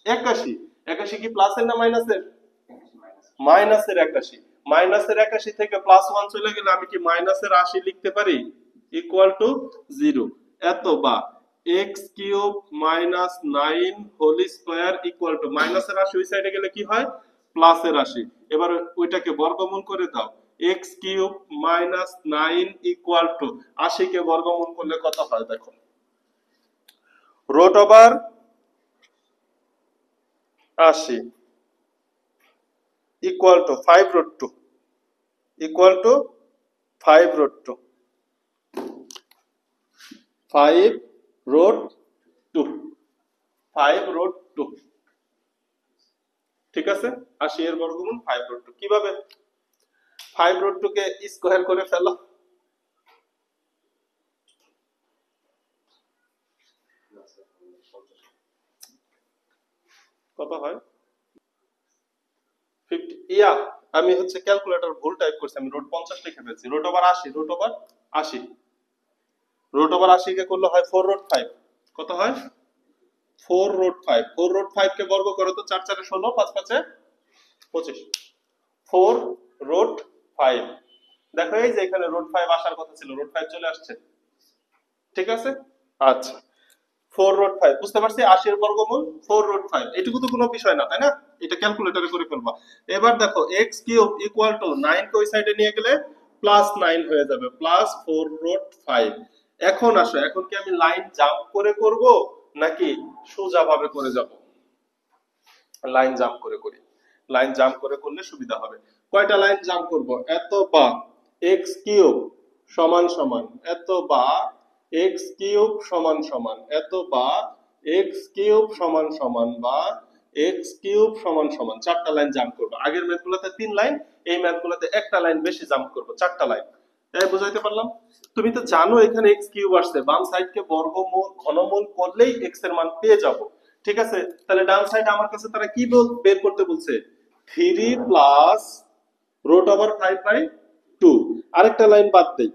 81, 81 কি প্লাসের না মাইনাসের? মাইনাসের 81। মাইনাসের 81 থেকে প্লাস 1 চলে গেলে আমি কি মাইনাসের 80 লিখতে পারি ইকুয়াল টু 0। এত বা x cube minus 9 whole square equal to মাইনাসের 80 ওই সাইডে গেলে কি হয়? প্লাসের 80। এবার ওইটাকে বর্গমূল করে দাও, x cube minus 9 equal to 80 কে বর্গমূল করলে কত হয় দেখো, root over 80 equal to 5 root 2 equal to 5 root 2 5 root 2 5 root 2 ঠিক আছে। 80 এর বর্গমূল 5 root 2। কিভাবে? 5 root 2 কে স্কয়ার করে ফেলো, কত হয়? 50। ইয়া আমি হচ্ছে ক্যালকুলেটর ভুল টাইপ করছি, আমি রুট 50 লিখে ফেলছি। Root over 80, root over 80, root over 80 কে করলে হয় 4 রুট 5। কত হয়? 4 রুট 5। 4 রুট 5 কে বর্গ করো তো, 4 4 এ 16, 5 5 এ 25। 4 রুট 5। দেখো এই যে এখানে রুট 5 আসার কথা ছিল, রুট 5 চলে আসছে। ঠিক আছে? আচ্ছা 4 রুট 5 বুঝতে পারছি। 80 এর বর্গমূল 4 রুট 5, এটুকু তো কোনো বিষয় না, তাই না? এটা ক্যালকুলেটরে করে ফেলবা। এবার দেখো x কিউব ইকুয়াল টু 9 কে ওই সাইডে নিয়ে গেলে প্লাস 9 হয়ে যাবে, প্লাস 4 রুট 5। এখন আসো, এখন কি আমি লাইন জাম্প করে করব নাকি সোজা ভাবে করে যাব? লাইন জাম্প করে করি। লাইন জাম্প করে করলে সুবিধা হবে। কয়টা লাইন জাম্প করব? এত বা x কিউব সমান সমান, এত বা x কিউব সমান সমান, এত বা x কিউব সমান সমান, বা x কিউব সমান সমান, চারটা লাইন জাম্প করব। আগের ম্যাথগুলোতে 3 লাইন, এই ম্যাথগুলোতে একটা লাইন বেশি জাম্প করব, চারটা লাইন। তাই বুঝাইতে পারলাম? তুমি তো জানো এখানে x কিউব আসছে, বাম সাইডকে বর্গমূল ঘনমূল করলেই x এর মান পেয়ে যাব। ঠিক আছে, তাহলে ডান সাইড আমার কাছে তারা কি বের করতে বলছে? 3 প্লাস রুট ওভার 5/2। আরেকটা লাইন বাদ দেই,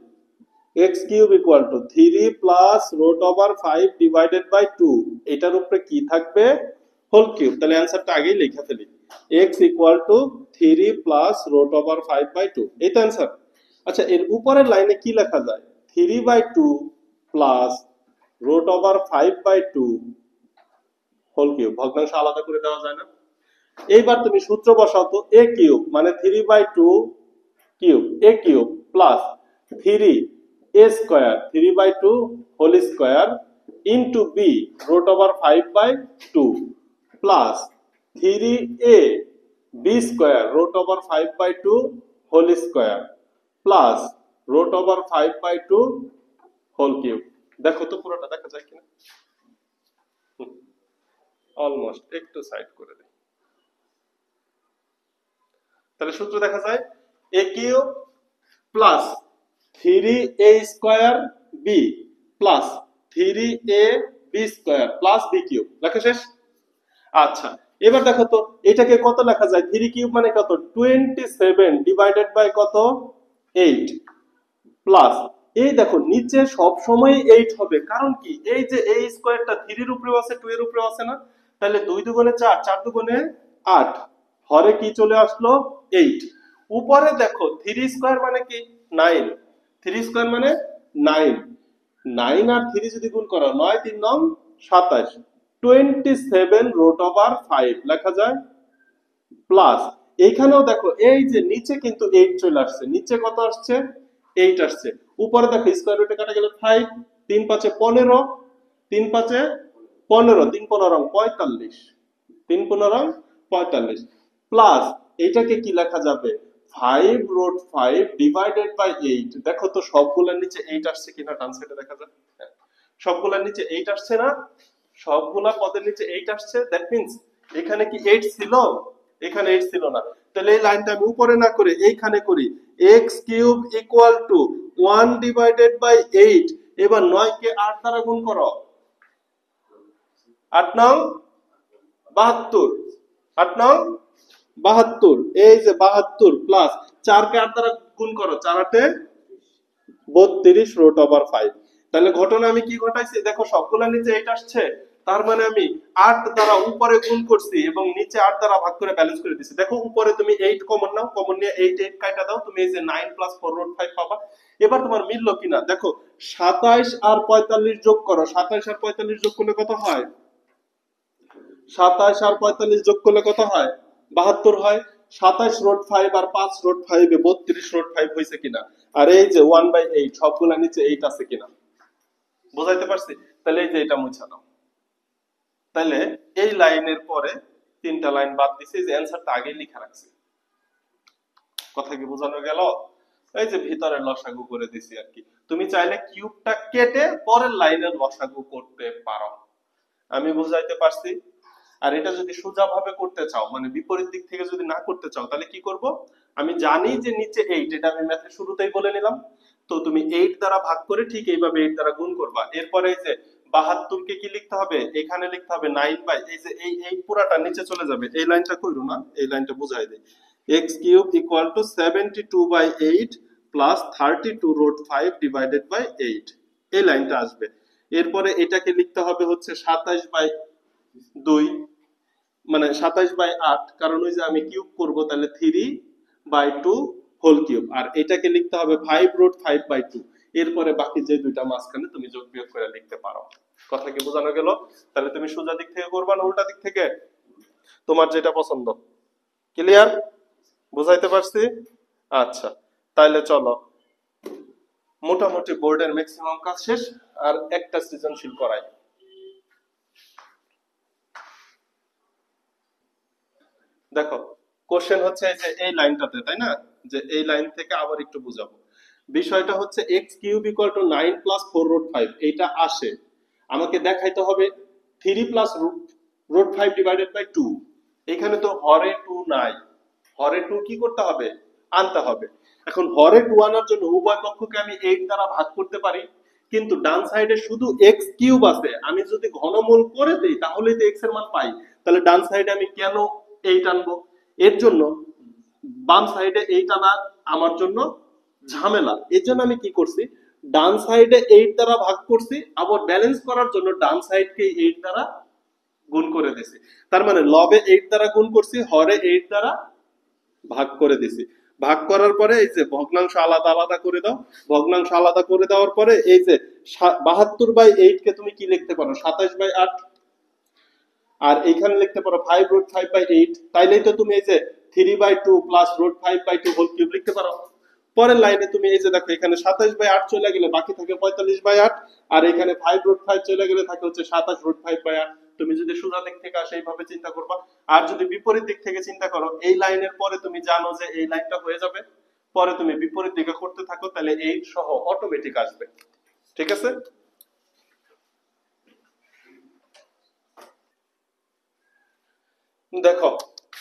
x cube equal to 3 plus root over 5 divided by 2, এটার উপরে কি থাকবে? Whole cube. তাহলে অ্যানসারটা আগেই লিখে ফেলি, x equal to 3 plus root over 5/2, এটা অ্যানসার। আচ্ছা এর উপরের লাইনে কি লেখা যায়? 3/2 plus root over 5/2 whole cube. ভগ্নাংশ আলাদা করে দেওয়া যায় না? এইবার তুমি সূত্র বসাও তো, a কিউব মানে 3/2 cube, a cube plus 3 a square 3/2 whole square into b root over 5/2 plus 3a b square root over 5/2 whole square plus root over 5/2 whole cube. দেখো তো পুরোটা দেখা যায় কিনা? অলমোস্ট, একটু সাইড করে দেই। তাহলে সূত্র দেখা যায় a cube plus 3a square b plus 3ab² plus b³ লেখা শেষ। আচ্ছা, এবার দেখো তো এটাকে কত লেখা যায়, 3³ মানে কত, 27 ডিভাইডেড বাই কত, 8 প্লাস, এই দেখো নিচে সব সময় 8 হবে, কারণ কি এই যে এই স্কয়ারটা 3 এর উপরেও আছে 2 এর উপরেও আছে না, তাহলে 2 দুগুণে 4, 4 দুগুণে 8, হরে কি চলে আসলো 8, উপরে দেখো 3 স্কয়ার মানে কি 9, 3 স্কয়ার মানে 9, 9 আর 3 যদি গুণ করো 9 3 9 27, 27 রুট ওভার 5 লেখা যায়, প্লাস এইখানেও দেখো এই যে নিচে কিন্তু 8 চলে আসছে, নিচে কত আসছে 8 আসছে, উপরে দেখো স্কয়ার রুটে কাটা গেলে 5, 3 5 15, 3 5 15, 3 15 45, 3 15 45, প্লাস এইটাকে কি লেখা যাবে 5 রুট 5 ডিভাইডেড বাই 8, দেখো তো সবগুলোর নিচে 8 আসছে কিনা, ডান সাইডে দেখা যায় সবগুলোর নিচে 8 আসছে না, সবগুলা পদের নিচে 8 আসছে, দ্যাট মিন্স এখানে কি 8 ছিল, এখানে 8 ছিল না, তাহলে এই লাইনটা আমি উপরে না করে এইখানে করি, x³ equal two 1 divided by 8, এবার 9 কে 8 দ্বারা গুণ করো, 8 9 72, 8 9 72, এই যে 72 প্লাস 4 কে 8 দ্বারা গুণ করো, 4 8 32 রুট ওভার 5, তাহলে ঘটনা আমি কি ঘটাইছি, দেখো সবগুলা নিচে 8 আসছে, তার মানে আমি 8 দ্বারা উপরে গুণ করছি এবং নিচে 8 দ্বারা ভাগ করে ব্যালেন্স করে দিছি, দেখো উপরে তুমি 8 কমন নাও, কমন নিয়ে 8 8 কাটা দাও, তুমি এই যে 9 প্লাস 4 রুট 5 পাবা। এবার তোমার মিললো কিনা দেখো, 27 আর 45 যোগ করো, 27 আর 45 যোগ করলে কত হয়, 27 আর 45 যোগ করলে কত হয় 72 হয়, 27 রুট 5 আর 5 রুট 5 এ 32 রুট 5 হইছে কিনা, আর এই যে 1/8 সবগুলা নিচে 8 আছে কিনা, বুঝাইতে পারছি, তাহলে এই যে এটা মুছা দাও, তাহলে এই লাইনের পরে তিনটা লাইন বাদ দিছি, যে অ্যানসারটা আগেই লেখা রাখছি, কথা কি বোঝানো গেল, এই যে ভিতরে লসাগু করে দিছি আর কি, তুমি চাইলে কিউবটা কেটে পরের লাইনের লসাগু করতে পারো, আমি বুঝাইতে পারছি। আর এটা যদি সোজা ভাবে করতে চাও, মানে বিপরীত দিক থেকে যদি না করতে চাও, তাহলে কি করব, আমি জানি যে নিচে 8, এটা আমি ম্যাথের শুরুতেই বলে নিলাম, তো তুমি 8 দ্বারা ভাগ করে ঠিক এইভাবে 8 দ্বারা গুণ করবা, এরপরে এই যে 72 কে কি লিখতে হবে, এখানে লিখতে হবে 9 বাই, এই যে এই পুরাটা নিচে চলে যাবে, এই লাইনটা কইরো না, এই লাইনটা বুঝাই দেই, x³ equal to 72/8 plus 32 root 5 divided by 8, এই লাইনটা আসবে, এরপরে এটাকে লিখতে হবে হচ্ছে 27/2, মানে 27/8, কারণ ওই যে আমি কিউব করব, তাহলে 3/2 হোল কিউব, আর এটাকে লিখতে হবে 5 রুট 5/2, এরপরে বাকি যে দুইটা মাঝখানে তুমি যোগ বিয়োগ করে লিখতে পারো, কথা কি বোঝানো গেল, তাহলে তুমি সোজা দিক থেকে করবা না উল্টা দিক থেকে, তোমার যেটা পছন্দ, ক্লিয়ার, বুঝাইতে পারছি, আচ্ছা তাহলে চলো, মোটামুটি বোর্ডের ম্যাক্সিমাম কাজ শেষ, আর একটা সৃজনশীল করাই। দেখো কোশ্চেন হচ্ছে এই যে এই লাইনটাতে, তাই না, যে এই লাইন থেকে আবার একটু বুঝাবো, বিষয়টা হচ্ছে x³ equal to 9 plus 4 root 5, এইটা আসে, আমাকে দেখাইতে হবে 3 প্লাস রুট 5 ডিভাইডেড বাই 2, এখানে তো হরে 2 নাই, হরে 2 কি করতে হবে, আনতে হবে, এখন হরে 2 আনার জন্য উভয় পক্ষকে আমি 8 দ্বারা ভাগ করতে পারি, কিন্তু ডান সাইডে শুধু x³ আছে, আমি যদি ঘনমূল করে দেই তাহলেই তো x এর মান পাই, তাহলে ডান সাইডে আমি কেন 8 আনবো, এর জন্য বাম সাইডে 8 আনা আমার জন্য ঝামেলা, এর জন্য আমি কি করছি, ডান সাইডে 8 দ্বারা ভাগ করছি, আবার ব্যালেন্স করার জন্য ডান সাইডকে 8 দ্বারা গুণ করে দিছি, তার মানে লবে 8 দ্বারা গুণ করছি, হরে 8 দ্বারা ভাগ করে দিছি, ভাগ করার পরে এই যে ভগ্নাংশ আলাদা আলাদা করে দাও, ভগ্নাংশ আলাদা করে দেওয়ার পরে এই যে 72/8 কে তুমি কি লিখতে পারো 27/8, আর এইখানে লিখতে পারো 5 রুট 5/8, তাইলেই তো তুমি এই যে 3/2 প্লাস রুট 5/2 হোল কিউব লিখতে পারো, পরের লাইনে তুমি এই যে দেখো এখানে 27/8 চলে গেলে বাকি থাকে 45/8, আর এখানে 5 রুট 5 চলে গেলে থাকে হচ্ছে 27 রুট 5/8, তুমি যদি সোজা দিক থেকে আসে এইভাবে চিন্তা করবা, আর যদি বিপরীত দিক থেকে চিন্তা করো, এই লাইনের পরে তুমি জানো যে এই লাইনটা হয়ে যাবে, পরে তুমি বিপরীত দিকে করতে থাকো, তাহলে 8 সহ অটোমেটিক আসবে, ঠিক আছে। দেখো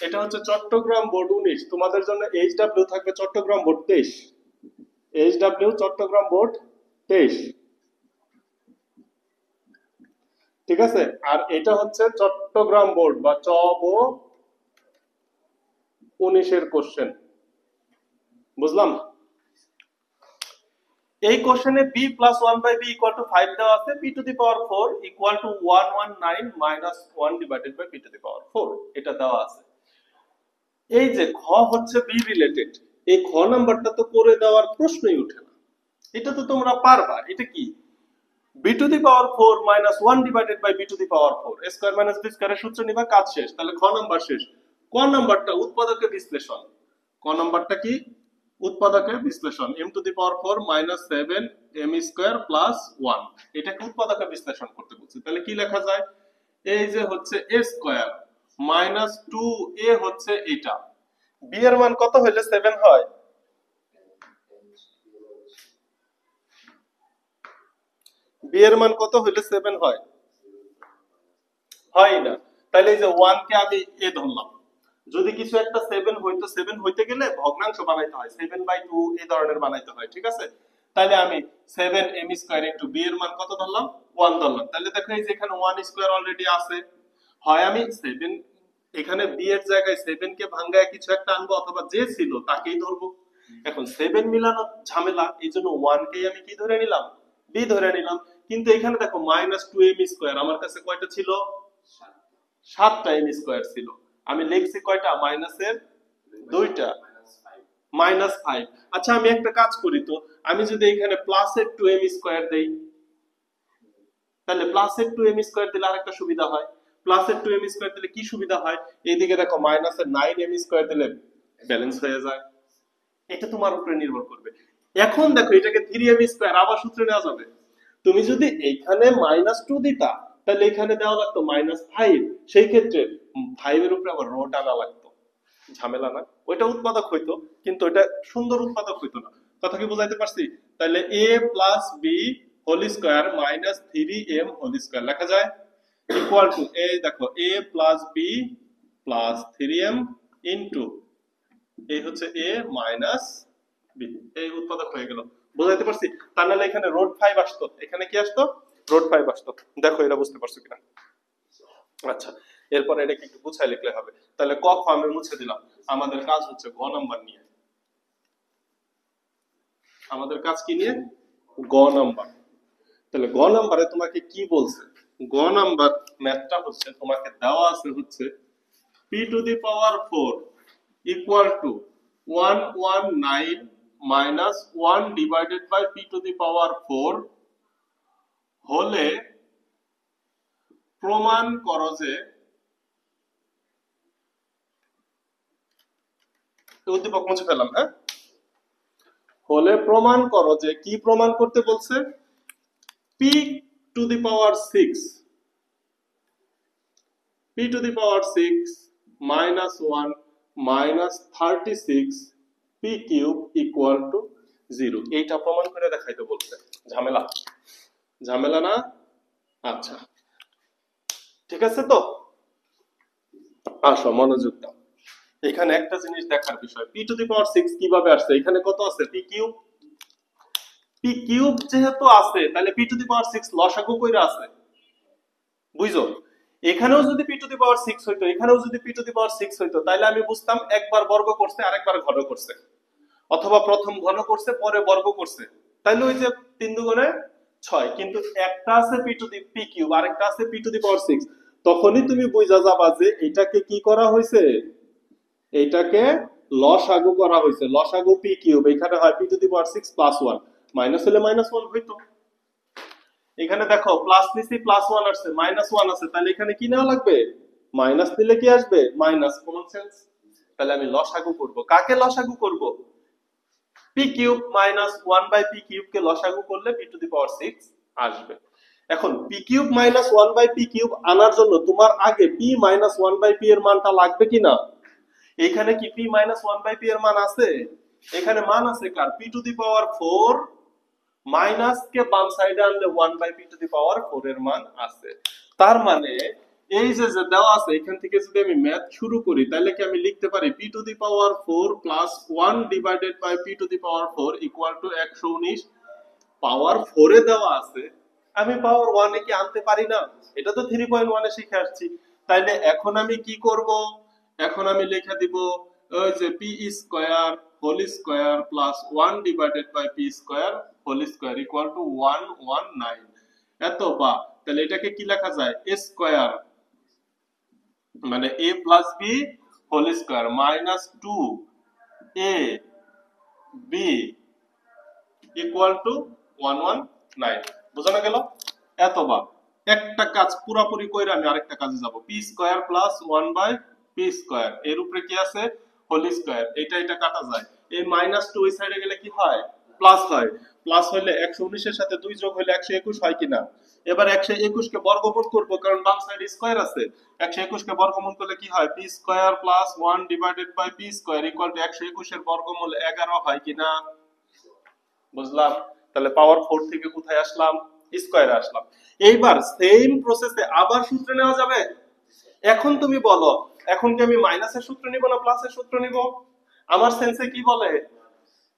এটা হচ্ছে চট্টগ্রাম বোর্ড 19, তোমাদের জন্য এইচডব্লিউ থাকবে Chittagong board 23, HW Chittagong board 23, ঠিক আছে, আর এটা হচ্ছে চট্টগ্রাম বোর্ড বা চব 19-এর কোশ্চেন, বুঝলাম। এই কোশ্চেনে b plus 1 by b equal to 5 দেওয়া আছে, p to the power 4 equal to 119 minus 1 divided by p to the power 4 এটা দেওয়া আছে। এই যে খ হচ্ছে b রিলেটেড, এই খ নাম্বারটা তো করে দেওয়ার প্রশ্নই উঠে না, এটা তো তোমরা পারবা। এটা কি b to the power 4 minus 1 divided by b to the power 4 square minus b স্কয়ারের সূত্র নিবা, কাজ শেষ। তাহলে খ নাম্বার শেষ। ক নাম্বারটা উৎপাদকের বিশ্লেষণ, ক নাম্বারটা কি উৎপাদকের বিশ্লেষণ, m two the power 4 minus 7 m square plus 1, এটাকে উৎপাদকের বিশ্লেষণ করতে বলছি। তাহলে কি লেখা যায়, এই যে হচ্ছে a স্কয়ার মাইনাস 2a হচ্ছে এটা, b এর মান কত হইলে 7 হয়, b এর মান কত হইলে 7 হয়, হয় না। তাহলে এই যে 1 কে আমি a ধরলাম, যদি কিছু একটা 7 হইতো, 7 হইতে গেলে ভগ্নাংশ বানাইতে হয়, 7/2 এই ধরনের বানাইতে হয়, ঠিক আছে। তাহলে আমি 7m স্কয়ার ইনটু b এর মান কত ধরলাম, 1 ধরলাম। তাহলে দেখো এই যে এখানে 1 স্কয়ার অলরেডি আছে, হয় আমি 7 এখানে b এর জায়গায় 7 কে ভাঙায় কিছু একটা আনবো, অথবা যে ছিল তাকেই ধরবো। এখন 7 মিলানো ঝামেলা, এইজন্য 1 কেই আমি কি ধরে নিলাম, b ধরে নিলাম। কিন্তু এখানে দেখো -2m স্কয়ার আমার কাছে কয়টা ছিল, 7টা m স্কয়ার ছিল, আমি লিখছি কয়টা, মাইনাসের 2টা, -5। আচ্ছা আমি একটা কাজ করি তো, আমি যদি এখানে প্লাসের 2m স্কয়ার দেই, তাহলে প্লাসের 2m স্কয়ার দিলে আরেকটা সুবিধা হয়, প্লাসের 2m স্কয়ার দিলে কি সুবিধা হয়, এইদিকে দেখো মাইনাসের 9m স্কয়ার দিলে ব্যালেন্স হয়ে যায়। এটা তোমার উপরে নির্ভর করবে। এখন দেখো এটাকে 3m স্কয়ার আবার সূত্রে নেওয়া যাবে। তুমি যদি এখানে -2 দিতা, তাহলে এখানে দেওয়া লাগতো -5, সেই ক্ষেত্রে 5 এর উপরে আবার রো টানা লাগতো, ঝামেলা না, ওইটা উৎপাদক হইতো, কিন্তু ওইটা সুন্দর উৎপাদক হইতো না। কথা কি বুঝাইতে পারছি? তাহলে a plus b whole square minus 3m whole square লেখা যায় ইকুয়াল টু, এই দেখো a plus b plus 3m into এই হচ্ছে a মাইনাস b, এই উৎপাদক হয়ে গেল। বুঝাইতে পারছি? তার নাহলে এখানে রোড 5 আসতো, এখানে কি আসতো, রোড 5 আসতো। দেখো এটা বুঝতে পারছো কিনা। আচ্ছা এরপর এটাকে একটু গুছাই লিখলে হবে। তাহলে ক খ আমি মুছে দিলাম, আমাদের কাজ হচ্ছে গ নাম্বার নিয়ে। আমাদের কাজ কি নিয়ে, গ নাম্বার। তাহলে গ নাম্বারে তোমাকে কি বলছে, গ নাম্বার ম্যাথটা হচ্ছে তোমাকে দেওয়া আছে হচ্ছে p to the power 4 equal to 119 minus 1 divided by p to the power 4 হলে প্রমাণ করো যে, উদ্দীপক মুছে ফেলাম, হ্যাঁ, হলে প্রমাণ করো যে, কি প্রমাণ করতে বলছে, p to the power 6 p to the power 6 minus 1 minus 36 p cube equal to 0, এইটা প্রমাণ করে দেখাইতে বলছে। ঝামেলা, ঝামেলা না? আচ্ছা ঠিক আছে, তো আসো মনোযোগ দাও। এখানে একটা জিনিস দেখার বিষয়, p টু দি পাওয়ার 6 কিভাবে আসছে, এখানে কত আছে, p কিউব, p কিউব যেহেতু আছে তাহলে p টু দি পাওয়ার 6 লসাগু কইরা আছে, বুঝছো। এখানেও যদি p টু দি পাওয়ার 6 হইতো, এখানেও যদি p টু দি পাওয়ার 6 হইতো, তাহলে আমি বুঝতাম একবার বর্গ করছে আরেকবার ঘন করছে, অথবা প্রথম ঘন করছে পরে বর্গ করছে, তাইলে ওই যে 3 দুগুণে 6। কিন্তু একটা আছে p to the p cube, আরেকটা আছে p টু দি পাওয়ার 6, তখনই তুমি বুঝা যাবা যে এটাকে কি করা হয়েছে, এইটাকে লসাগু করা হয়েছে, লসাগু p কিউব, এখানে হয় p to the power 6 plus 1, minus হলে -1 হইতো। এখানে দেখো প্লাস নিছি প্লাস 1 আসছে, -1 আছে, তাহলে এখানে কি নেওয়া লাগবে, মাইনাস নিলে কি আসবে, মাইনাস, কমন সেন্স। তাহলে আমি লসাগু করব, কাকে লসাগু করব, p cube minus 1 by p cube কে লসাগু করলে p টু দি পাওয়ার 6 আসবে। এখন p cube minus 1 by p cube আনার জন্য তোমার আগে p মাইনাস 1 বাই p এর মানটা লাগবে কিনা, এখানে কি p মাইনাস 1 বাই p এর মান আছে, এখানে মান আছে কার, p to the power 4 minus কে বাম সাইডে আনলে 1 by p to the power 4 এর মান আছে। তার মানে এই যে যে দেওয়া আছে, এখান থেকে যদি আমি ম্যাথ শুরু করি, তাহলে কি আমি লিখতে পারি p to the power 4 plus 1 divided by p to the power 4 equal to 119, power 4 এ দেওয়া আছে, আমি পাওয়ার 1 এ কি আনতে পারি না? এটা তো 3.1 এ শিখে আসছি। তাইলে এখন আমি কি করব? এখন আমি লিখে দিব ওই যে P square whole square plus 1 divided by P square whole square equal to 119। এত বা তাহলে এটাকে কি লেখা যায়? এ স্কয়ার মানে a plus B whole square minus 2 a b equal to 119। বোঝানো গেল? এত বা একটা কাজ পুরাপুরি কইরা আমি আরেকটা কাজে যাব। P square plus 1 by P square এর উপরে কি আছে? Whole square. এটা কাটা যায়। এই মাইনাস 2 ওই সাইডে গেলে কি হয়? প্লাস হয়। প্লাস হইলে 119 এর সাথে 2 যোগ হইলে 121 হয় কিনা? এবার 121 কে বর্গমূল করব কারণ বাম সাইডে স্কয়ার আছে। 121 কে বর্গমূল করলে কি হয়? P square plus 1 divided by P square equal to 121 এর বর্গমূল 11 হয় কিনা? বুঝলাম? তাহলে পাওয়ার 4 থেকে কোথায় আসলাম? স্কয়ারে আসলাম। এইবার সেম প্রসেসে আবার সূত্র নেওয়া যাবে। এখন তুমি বলো, এখন কি আমি মাইনাসের সূত্র নিব না প্লাসের সূত্র নিব? আমার সেন্সে কি বলে?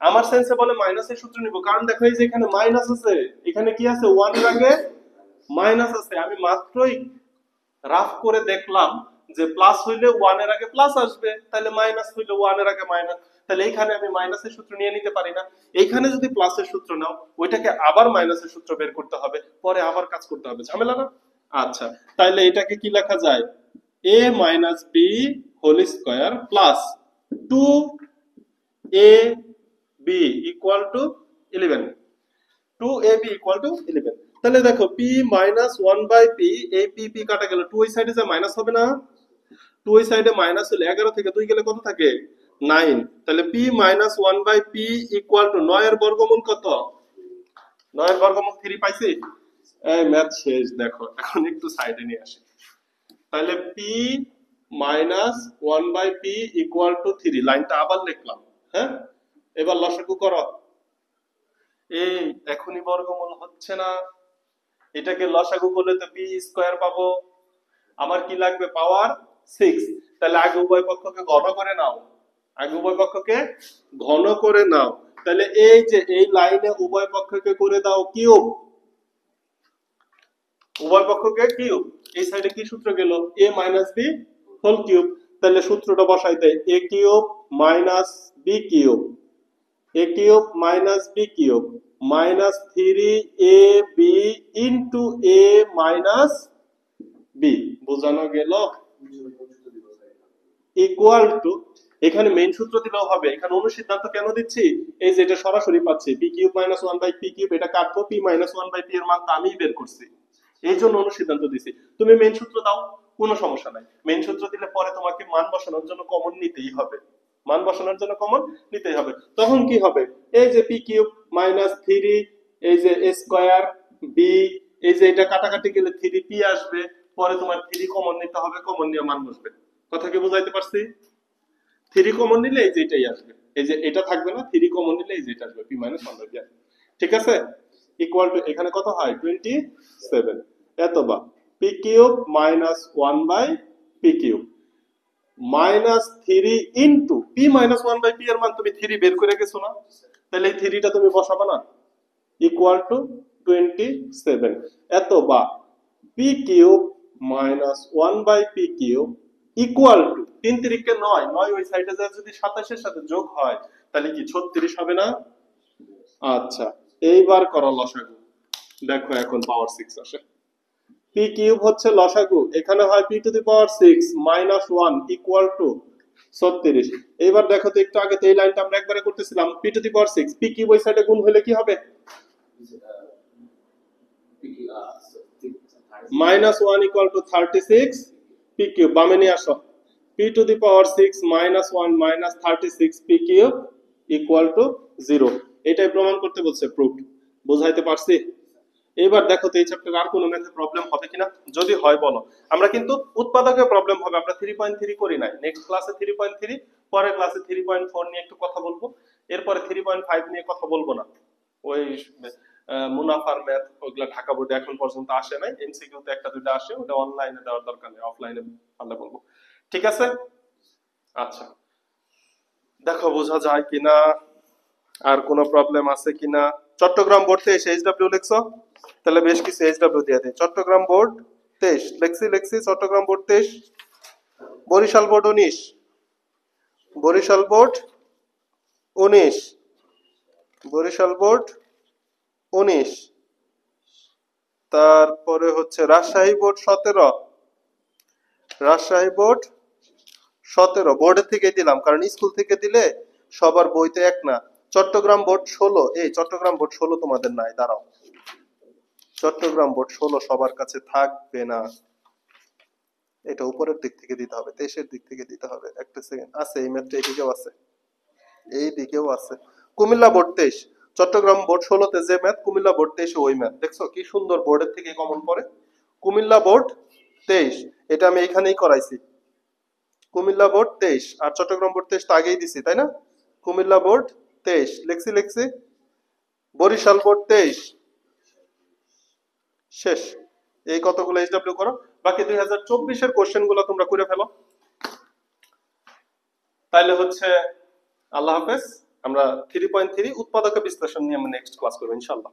আমার সেন্সে বলে মাইনাসের সূত্র নিব, কারণ দেখো এই যে এখানে মাইনাস আছে, এখানে কি আছে? 1 এর আগে মাইনাস আছে। আমি মাত্রই রাফ করে দেখলাম যে প্লাস হইলে 1 এর আগে প্লাস আসবে, তাহলে মাইনাস হইলে 1 এর আগে মাইনাস। তাহলে এইখানে আমি মাইনাসের সূত্র নিয়ে নিতে পারি না? এইখানে যদি প্লাসের সূত্র নাও, ওইটাকে আবার মাইনাসের সূত্র বের করতে হবে, পরে আবার কাজ করতে হবে, ঝামেলা না? আচ্ছা, তাহলে এটাকে কি লেখা যায়? a minus B whole square plus 2ab equal to 11। 2ab equal to 11। তাহলে দেখো p মাইনাস 1 বাই p, এই p p কাটা গেল, 2 ওই সাইডে যা মাইনাস হবে না? 2 ওই সাইডে মাইনাস হলে 11 থেকে 2 গেলে কত থাকে? 9। তাহলে p minus 1 by p equal to 9 এর বর্গমূল কত? 9 এর বর্গমূল 3 পাইছি। এই ম্যাথ শেষ। দেখো এখন একটু সাইডে নিয়ে আসি। তাহলে p minus 1 by p equal to 3, লাইনটা আবার লিখলাম। হ্যাঁ, এবার লসাগু করো। এই এখনই বর্গমূল হচ্ছে না, এটাকে লসাগু করলে তো পি স্কয়ার পাবো। আমার কি লাগবে? পাওয়ার 6। তাহলে আগে উভয় পক্ষকে ঘন করে নাও, আগে উভয় পক্ষকে ঘন করে নাও। তাহলে এই যে এই লাইনে উভয় পক্ষকে করে দাও কিউব, উভয় পক্ষকে কিউব। এই সাইডে কি সূত্র গেল? a minus B whole cube. তাহলে সূত্রটা বসাই দেয়, a cube minus B cube, a cube minus B cube minus 3ab into a minus B. বোঝানো গেল? ইকুয়াল টু, এখানে মেইন সূত্র দিলেও হবে, এখানে অনুসিদ্ধান্ত কেন দিচ্ছি? এই যে এটা সরাসরি পাচ্ছি, P cube minus 1 by P cube, এটা কাটবো, পি মাইনাস 1 বাই পি এর মান তো আমিই বের করছি, এই জন্য অনুসিদ্ধান্ত দিছি। তুমি মেইন সূত্র দাও, কোনো সমস্যা নাই। মেইন সূত্র দিলে পরে তোমাকে মান বসানোর জন্য কমন নিতেই হবে, মান বসানোর জন্য কমন নিতেই হবে। তখন কি হবে? এই যে পি কিউব মাইনাস 3, এই যে এ স্কয়ার বি, এই যে এটা কাটাকাটি গেলে 3p আসবে, পরে তোমার 3 কমন নিতে হবে, কমন নিয়ে মান বসবে। কথা কি বুঝাইতে পারছি? 3 কমন নিলে এই যে এটাই আসবে, এই যে এটা থাকবে না, 3 কমন নিলে এই যে এটা আসবে, p 1 বাই p। ঠিক আছে? ইকুয়াল টু এখানে কত হয়? 27। এত বা p cube minus 1 by p cube minus 3 into p minus 1 by p এর মান তুমি 3 বের করে গেছো না? তাহলে এই 3টা তুমি বসাবা না? Equal to 27। এত বা p cube minus 1 by p cube equal to 3 3 9, 9 ওই সাইডে যা যদি 27 এর সাথে যোগ হয় তাহলে কি 36 হবে না? আচ্ছা, এইবার করো লসাগু। দেখো এখন পাওয়ার 6 আসে। p কিউব হচ্ছে লসাগু, এখানে হয় p to the power 6 minus 1 equal two 36। এইবার দেখো তো, একটু আগে তো এই লাইনটা আমরা একবারে করতেছিলাম, p to the power 6, p cube ওই সাইডে গুণ হলে কি হবে? Minus 1 equal two 36 p cube. বামে নিয়ে আসো, p to the power 6 minus 1 minus 36 p cube equal to 0। এটাই প্রমাণ করতে বলছে, প্রুফ। বুঝাইতে পারছি? এবার দেখো তো এই চ্যাপ্টারে আর কোনো ম্যাথে প্রবলেম হবে কিনা, যদি হয় বলো। আমরা কিন্তু উৎপাদকে প্রবলেম হবে, আমরা 3.3 করি নাই। নেক্সট ক্লাসে 3.3, পরের ক্লাসে 3.4 নিয়ে একটু কথা বলবো, এরপরে 3.5 নিয়ে কথা বলবো না। ওই মুনাফার ম্যাথ ওগুলা ঢাকা বোর্ডে এখন পর্যন্ত আসে নাই, এমসিকিউ তে একটা দুইটা আসে, ওটা অনলাইনে দেওয়ার দরকার নেই, অফলাইনে পারলে বলবো। ঠিক আছে? আচ্ছা, দেখো বোঝা যায় কিনা, আর কোনো প্রবলেম আছে কিনা। চট্টগ্রাম বোর্ড থেকে এসএইচডব্লিউ লিখছো? তাহলে বেশ কিছু এইচডব্লিউ দিয়ে দেয়। চট্টগ্রাম বোর্ড 23, লেখছি Chittagong board 23, Barishal board 19, Barishal board 19, Barishal board 19, তারপরে হচ্ছে রাজশাহী বোর্ড 17, রাজশাহী বোর্ড 17 বোর্ডের থেকে দিলাম, কারণ স্কুল থেকে দিলে সবার বইতে এক না। চট্টগ্রাম বোর্ড 16, এই চট্টগ্রাম বোর্ড 16 তোমাদের নাই, দাঁড়াও, চট্টগ্রাম বোর্ড 16 সবার কাছে থাকবে না, এটা উপরের দিক থেকে দিতে হবে, 23-এর দিক থেকে দিতে হবে। একটা সেকেন্ড, আছে এই ম্যাথটা এইদিকেও আছে, এই দিকেও আছে। কুমিল্লা বোর্ড 23, চট্টগ্রাম বোর্ড 16-তে যে ম্যাথ, কুমিল্লা বোর্ড 23-এ ওই ম্যাথ। দেখছো কি সুন্দর, বোর্ডের থেকে কমন পড়ে। কুমিল্লা বোর্ড 23, এটা আমি এখানেই করাইছি। কুমিল্লা বোর্ড 23 আর চট্টগ্রাম বোর্ড 23 তো আগেই দিছি, তাই না? কুমিল্লা বোর্ড 23 লেখছি। বরিশাল বোর্ড 23 শেষ। এই কতগুলো এইচডব্লিউ করো, বাকি 2024-এর কোশ্চেন গুলো তোমরা করে ফেলো। তাইলে হচ্ছে আল্লাহ হাফেজ। আমরা 3.3 উৎপাদক বিশ্লেষণ নিয়ে আমরা নেক্সট ক্লাস করবো ইনশাআল্লাহ।